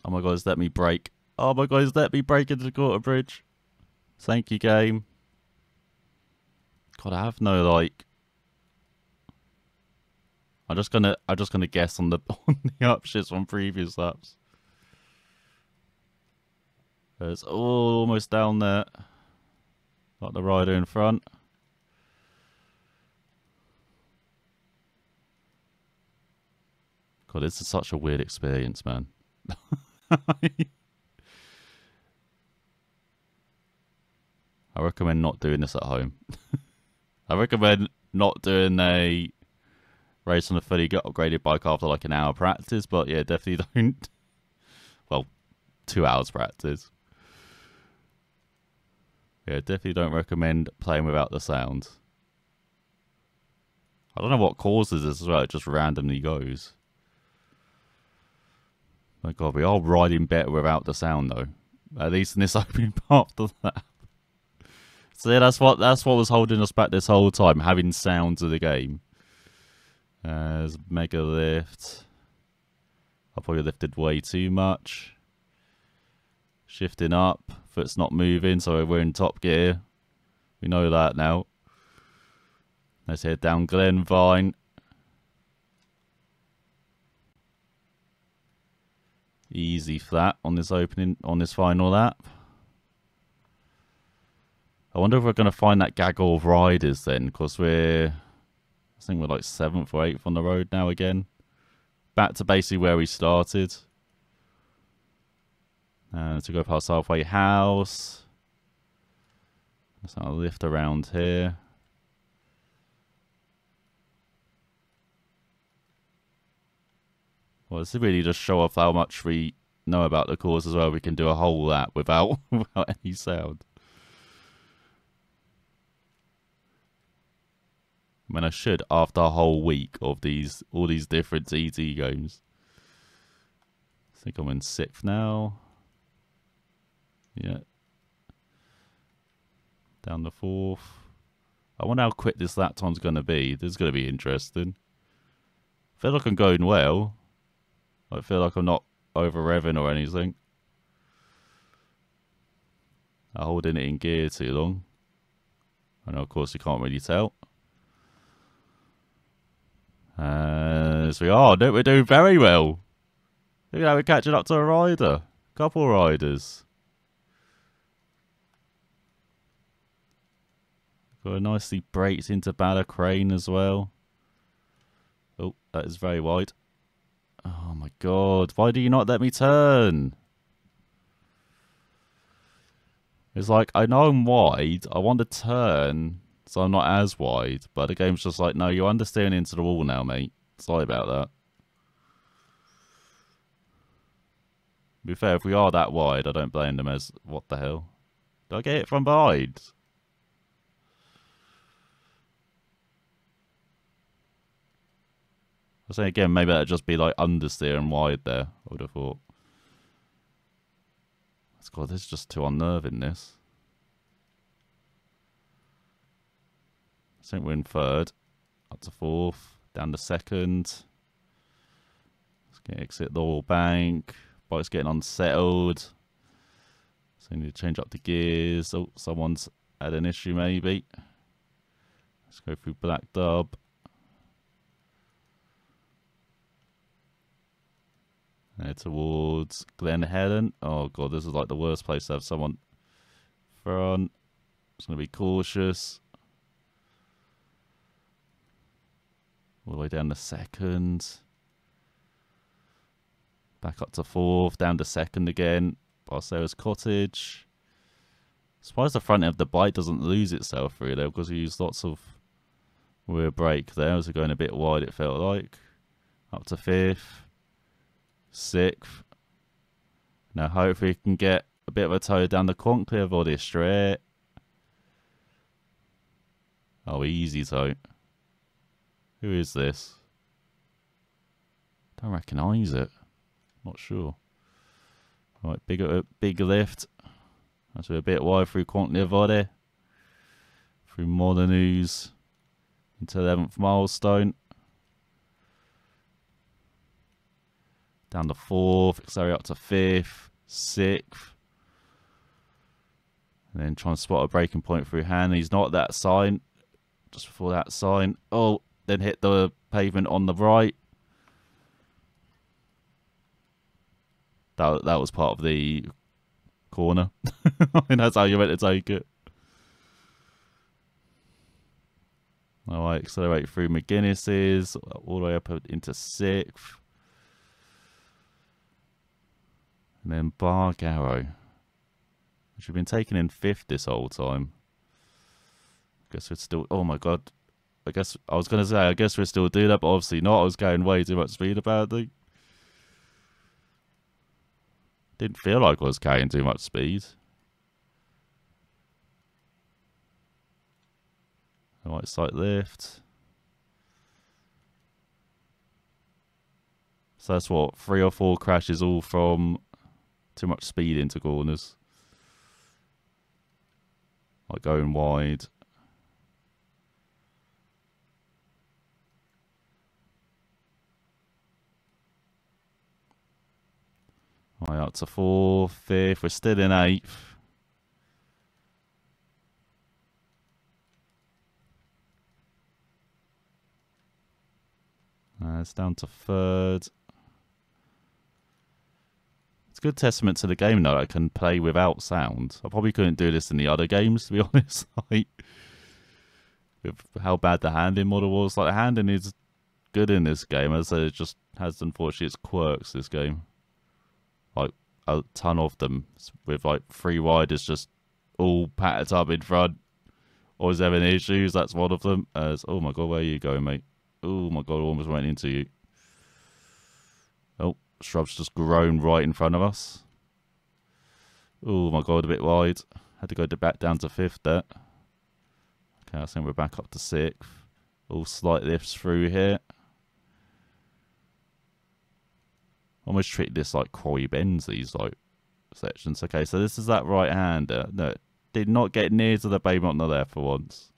Oh my god, let me break. Oh my god, let me break into the quarter bridge. Thank you, game. God, I have no, like... I'm just gonna guess on the on the upshifts from previous laps. It's almost down there. Got the rider in front. God, this is such a weird experience, man. I recommend not doing this at home. I recommend not doing a race on a fully upgraded bike after like an hour practice, but yeah, definitely don't. Well, 2 hours practice. Yeah, definitely don't recommend playing without the sound. I don't know what causes this as well, it just randomly goes. My God, we are riding better without the sound though. At least in this opening part of that. So yeah, that's what was holding us back this whole time, having sounds of the game. There's mega lift. I probably lifted way too much. Shifting up, foot's not moving, so we're in top gear. We know that now. Let's head down Glenvine. Easy flat on this final lap. I wonder if we're going to find that gaggle of riders then, because I think we're like 7th or 8th on the road now again. Back to basically where we started. To go past halfway house. Let's not lift around here. Well, this is really just show off how much we know about the course as well. We can do a whole lap without any sound. I mean, I should after a whole week of all these different TT games. I think I'm in 6th now. Yeah. Down the 4th. I wonder how quick this lap time's going to be. This is going to be interesting. I feel like I'm going well. I feel like I'm not over revving or anything. I'm holding it in gear too long. I know, of course, you can't really tell. As we are, we're doing very well. Look at how we're catching up to a rider. Couple riders. Got a nicely braked into Ballacrane as well. Oh, that is very wide. Oh my God, why do you not let me turn? It's like, I know I'm wide, I want to turn so I'm not as wide, but the game's just like, no, you're understeering into the wall now, mate. Sorry about that. To be fair, if we are that wide, I don't blame them as, what the hell? Did I get it from behind? I was saying again, maybe that'd just be like understeer and wide there, I would have thought. God, this is just too unnerving, this. I think we're in 3rd. Up to 4th. Down to 2nd. Let's get exit the oil bank. Bike's getting unsettled. So we need to change up the gears. Oh, someone's had an issue maybe. Let's go through Black Dub. There towards Glen Helen. Oh God, this is like the worst place to have someone front. Just going to be cautious. All the way down to 2nd. Back up to 4th, down to 2nd again. Past Sarah's Cottage. Surprised the front end of the bike doesn't lose itself really, because we used lots of rear brake there as we're going a bit wide, it felt like. Up to 5th. 6th. Now hopefully we can get a bit of a toe down the corn clear body straight. Oh, easy toe. Who is this? Don't recognise it. Not sure. Right, big lift. That's a bit wide through Quantly Body. Through Molyneux into 11th milestone. Down to 4th, accelerate up to 5th, 6th. And then try and spot a braking point through hand. He's not at that sign. Just before that sign. Oh, then hit the pavement on the right. That was part of the corner. I mean, that's how you meant to take it. Alright, accelerate through McGuinness's, all the way up into 6th. And then Bargarrow, which we've been taking in 5th this whole time. Guess we're still, oh my god. I guess, I was going to say, I guess we're still doing that, but obviously not. I was going way too much speed apparently. Didn't feel like I was carrying too much speed. Alright, slight lift. So that's what, 3 or 4 crashes all from too much speed into corners. Like going wide. Right, up to 4th, 5th. We're still in 8th. It's down to 3rd. It's a good testament to the game, though. I can play without sound. I probably couldn't do this in the other games, to be honest. Like, with how bad the handling model was. Like, the handling is good in this game. As I said, it just has, unfortunately, its quirks, this game. Like, a ton of them. With, like, 3 riders just all patted up in front. Always having issues. That's one of them. Oh, my God, where are you going, mate? Oh, my God, I almost went into you. Oh. Shrub's just grown right in front of us. Oh my god, a bit wide. Had to go back down to 5th there. Okay, I think we're back up to 6th. All slight lifts through here. Almost treated this like quarry bends, these like sections. Okay, so this is that right-hander. No, did not get near to the pavement on the left for once.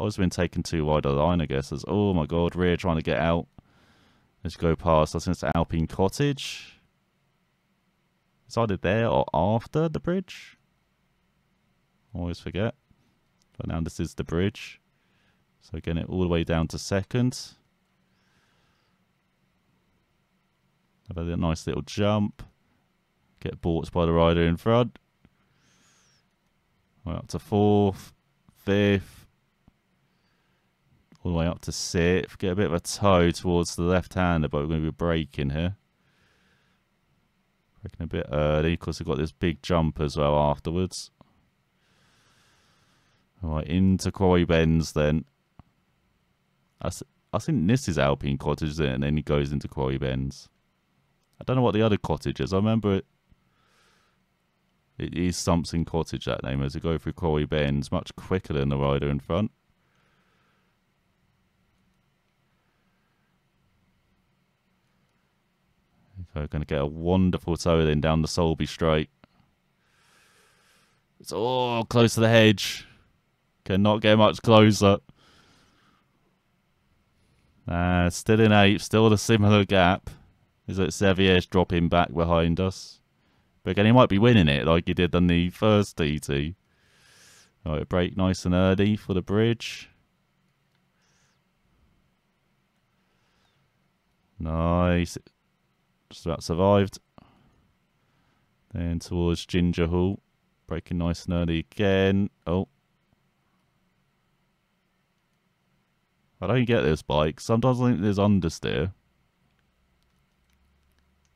I've been taken too wide a line, I guess. As, oh my god, rear trying to get out. Let's go past, I think it's Alpine Cottage. It's either there or after the bridge. Always forget. But now this is the bridge. So getting it all the way down to 2nd. Have a nice little jump. Get balked by the rider in front. Right up to 4th, 5th. All the way up to 6th. Get a bit of a toe towards the left-hander, but we're going to be braking here. Braking a bit early, because we've got this big jump as well afterwards. Alright, into Quarry Bends then. I think this is Alpine Cottage, isn't it? And then he goes into Quarry Bends. I don't know what the other cottage is. I remember it. It is something Cottage, that name, as we go through Quarry Bends. Much quicker than the rider in front. We're going to get a wonderful toe then down the Solby Straight. It's all close to the hedge. Cannot get much closer. Still in 8th, still a similar gap. Is it Xavier's dropping back behind us? But again, he might be winning it like he did on the first TT. Alright, brake nice and early for the bridge. Nice. Just about survived. Then towards Ginger Hall. Braking nice and early again. Oh. I don't get this bike. Sometimes I think there's understeer.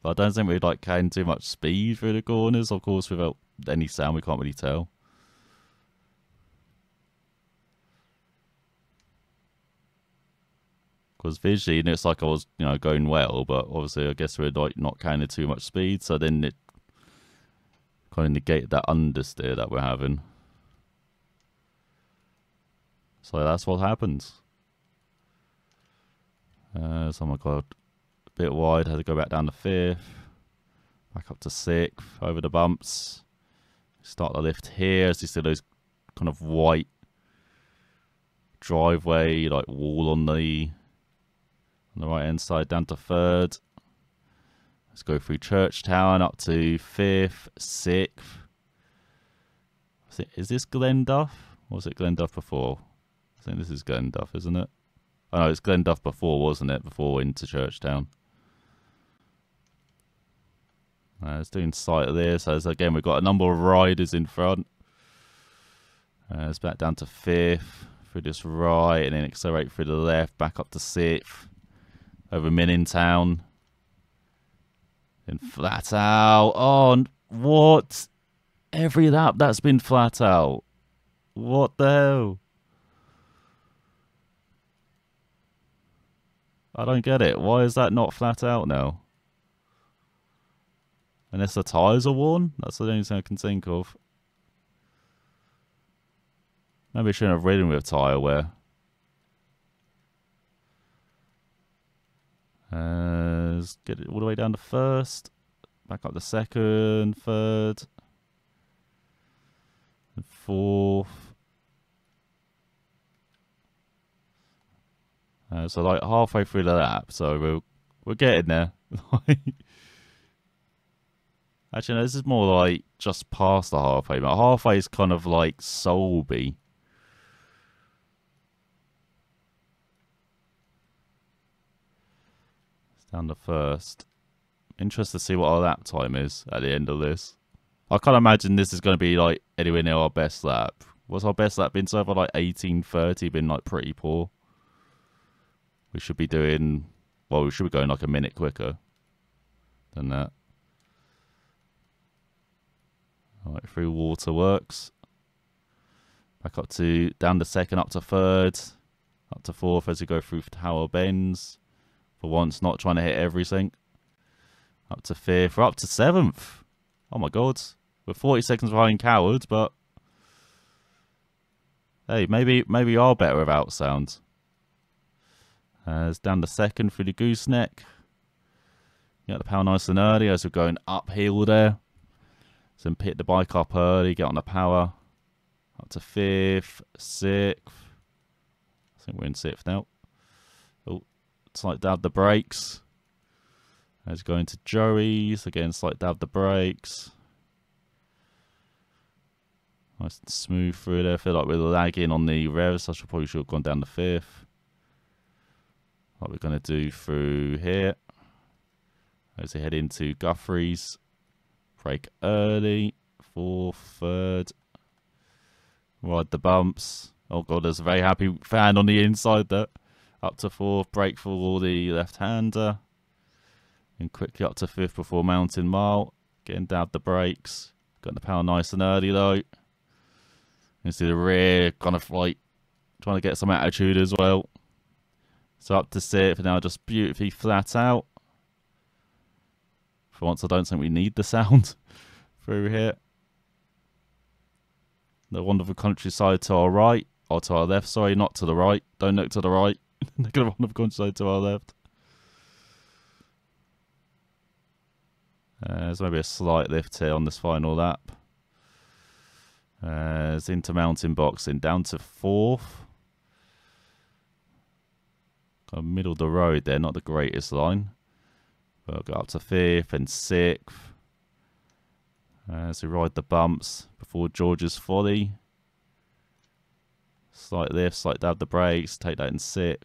But I don't think we'd like carrying too much speed through the corners. Of course, without any sound, we can't really tell. Because visually, it looks like I was, going well, but obviously, I guess we're like not carrying too much speed, so then it kind of negated that understeer that we're having. So that's what happens. So my god, a bit wide. Had to go back down to 5th, back up to 6th, over the bumps. Start the lift here as you see those kind of white driveway, like wall on the right hand side, down to 3rd. Let's go through Churchtown up to 5th, 6th. Is this Glenduff? Or was it Glenduff before? I think this is Glenduff, isn't it? I know it's Glenduff before, wasn't it? Before into Churchtown. It's doing sight of this. As again, we've got a number of riders in front. It's back down to 5th. Through this right, and then accelerate through the left. Back up to 6th. Over Minnintown. Then flat out. Oh, what? Every lap that's been flat out. What the hell? I don't get it. Why is that not flat out now? Unless the tyres are worn? That's the only thing I can think of. Maybe I shouldn't have ridden with tyre wear. Let's get it all the way down to 1st. Back up to 2nd, 3rd. And 4th. So like halfway through the lap, so we're getting there. Actually, no, this is more like just past the halfway, but halfway is kind of like Solby. It's down to 1st. Interested to see what our lap time is at the end of this. I can't imagine this is going to be like anywhere near our best lap. What's our best lap been so far? Like 18:30, been like pretty poor. We should be doing, well, we should be going like a minute quicker than that. Alright, through Waterworks. Back up to, down to 2nd, up to 3rd. Up to 4th as we go through Tower Bends. For once, not trying to hit everything. Up to 5th. We're up to 7th. Oh my god. We're 40 seconds behind Cowards, but hey, maybe we are better without sound. It's down to 2nd through the Gooseneck. Get the power nice and early as we're going uphill there. So then pick the bike up early, get on the power. Up to 5th, 6th. I think we're in 6th now. Oh, slight dab the brakes. As going to Joey's, again slight dab the brakes. Nice and smooth through there. I feel like we're lagging on the revs. I probably should have gone down to 5th. Like we're going to do through here. As we head into Guthrie's. Brake early. 4th, 3rd. Ride the bumps. Oh god, there's a very happy fan on the inside there. Up to 4th. Brake for the left-hander. And quickly up to 5th before Mountain Mile. Getting down the brakes. Got the power nice and early though. You can see the rear kind of like trying to get some attitude as well. So up to 6th, and now just beautifully flat out. For once, I don't think we need the sound through here. The wonderful countryside to our right, or to our left, sorry, not to the right. Don't look to the right. Look at the wonderful countryside to our left. There's maybe a slight lift here on this final lap. It's into mountain boxing, down to 4th. Kind of middle of the road there, not the greatest line. But I'll go up to 5th and 6th. As we ride the bumps before George's Folly. Slight lift, slight dab the brakes, take that in 6th.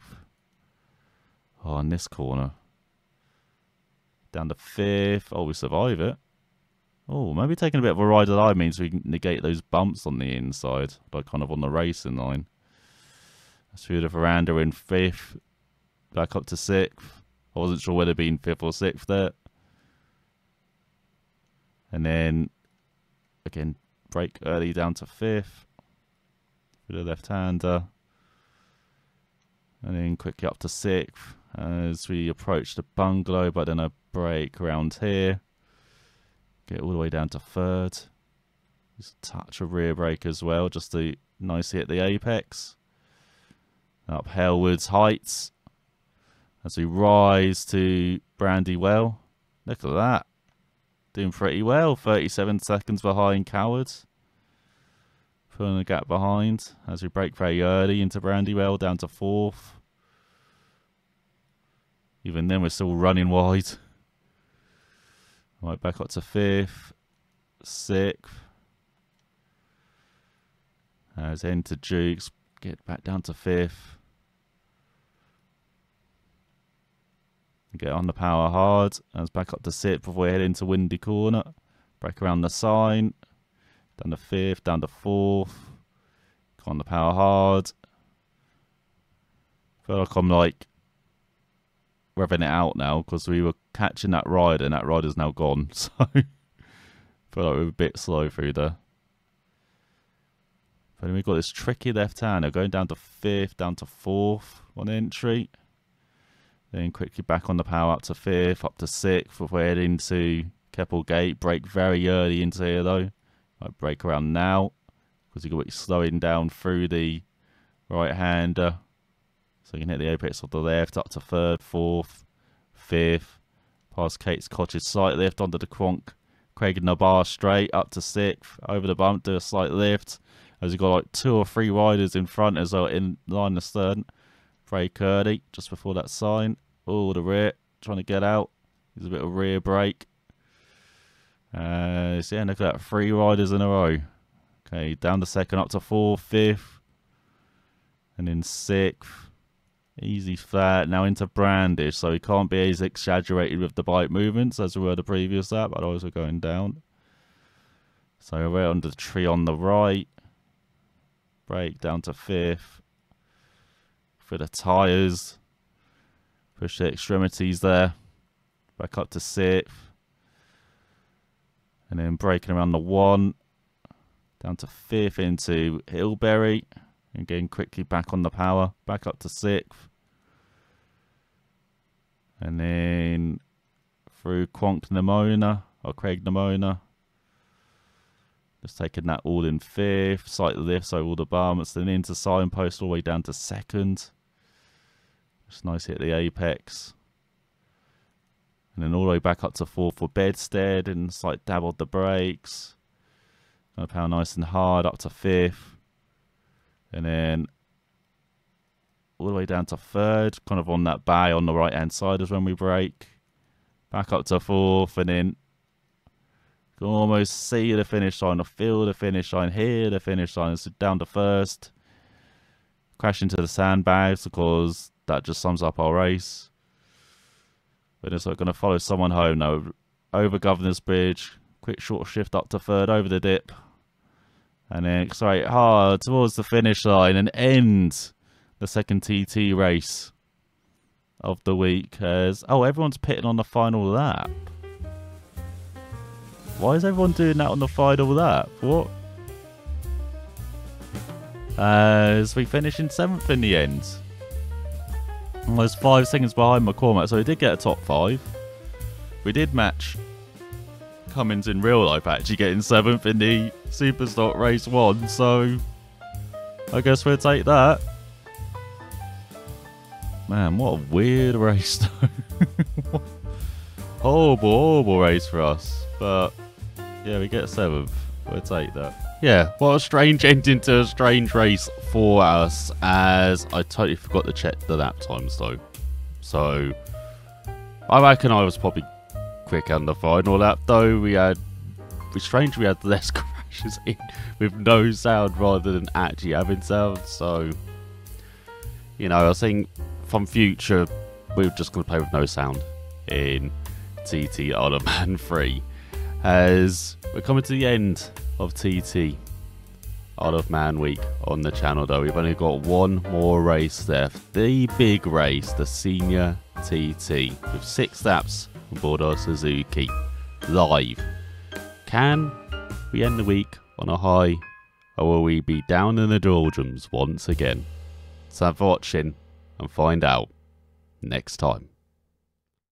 Oh, in this corner. Down to 5th. Oh, we survive it. Oh, maybe taking a bit of a ride at eye means we can negate those bumps on the inside, like kind of on the racing line. Through the veranda in 5th. Back up to 6th. I wasn't sure whether being 5th or 6th there. And then, again, brake early down to 5th. Through the left-hander. And then quickly up to 6th. As we approach the bungalow, but then a brake around here. Get all the way down to 3rd. Just a touch of rear brake as well, just to nicely hit the apex. Up Hellwood's Heights. As we rise to Brandywell. Look at that. Doing pretty well. 37 seconds behind Cowards. Pulling the gap behind. As we brake very early into Brandywell, down to 4th. Even then we're still running wide. Right, back up to 5th. 6th. As into Dukes. Get back down to 5th. Get on the power hard. And it's back up to 6th before we head into windy corner. Break around the sign. Down to 5th, down to 4th. Go on the power hard. Feel like I'm like revving it out now because we were catching that rider and that rider's now gone. So feel like we're a bit slow through there. But then we've got this tricky left-hander going down to 5th, down to 4th on entry. Then quickly back on the power up to 5th, up to 6th before we head into Keppel Gate. Brake very early into here though. I brake around now because you've got to be slowing down through the right-hander. So you can hit the apex of the left up to 3rd, 4th, 5th. Past Kate's Cottage, slight lift onto the Cronk. Craig in the bar straight up to 6th. Over the bump, do a slight lift. As you've got like 2 or 3 riders in front as well in line astern. Brake early just before that sign. Oh, the rear trying to get out. There's a bit of rear brake. So yeah, look at that, 3 riders in a row. Okay, down to 2nd, up to 4th, 5th. And then 6th. Easy flat, now into Brandish, so he can't be as exaggerated with the bike movements as we were the previous lap, but also going down. So we're under the tree on the right. Brake down to 5th. For the tyres. Push the extremities there. Back up to 6th. And then braking around the 1. Down to 5th into Hillberry. And getting quickly back on the power. Back up to 6th. And then through Cronk Nimona. Or Craig Nimona. Just taking that all in 5th. Slight lift, so all the bumps. Then into Signpost all the way down to 2nd. Just nice hit the apex. And then all the way back up to 4th for Bedstead. And slight dab on the brakes. Gonna power nice and hard up to 5th. And then all the way down to 3rd. Kind of on that bay on the right hand side is when we brake. Back up to 4th. And then you can almost see the finish line, or feel the finish line, hear the finish line. So down to 1st. Crash into the sandbags because that just sums up our race. But it's like going to follow someone home now. Over Governor's Bridge. Quick short shift up to 3rd, over the dip. And then accelerate hard towards the finish line and end the 2nd TT race of the week. As everyone's pitting on the final lap. Why is everyone doing that on the final lap? What? As we finish in 7th in the end. Almost 5 seconds behind McCormack, so we did get a top 5. We did match Cummins in real life, actually getting 7th in the Supersport race 1, so I guess we'll take that. Man, what a weird race though. horrible race for us, but yeah, we get 7th. We'll take that. Yeah, what a strange ending to a strange race for us, as I totally forgot to check the lap times though. So I reckon I was probably quick on the final lap though. We had less crashes in with no sound rather than actually having sound. So, you know, I think from future we're just going to play with no sound in TT Isle of Man 3, as we're coming to the end of TT Isle of Man week on the channel though. We've only got one more race left, the big race, the Senior TT, with 6 laps on board our Suzuki live. Can we end the week on a high, or will we be down in the doldrums once again? So for watching and find out next time.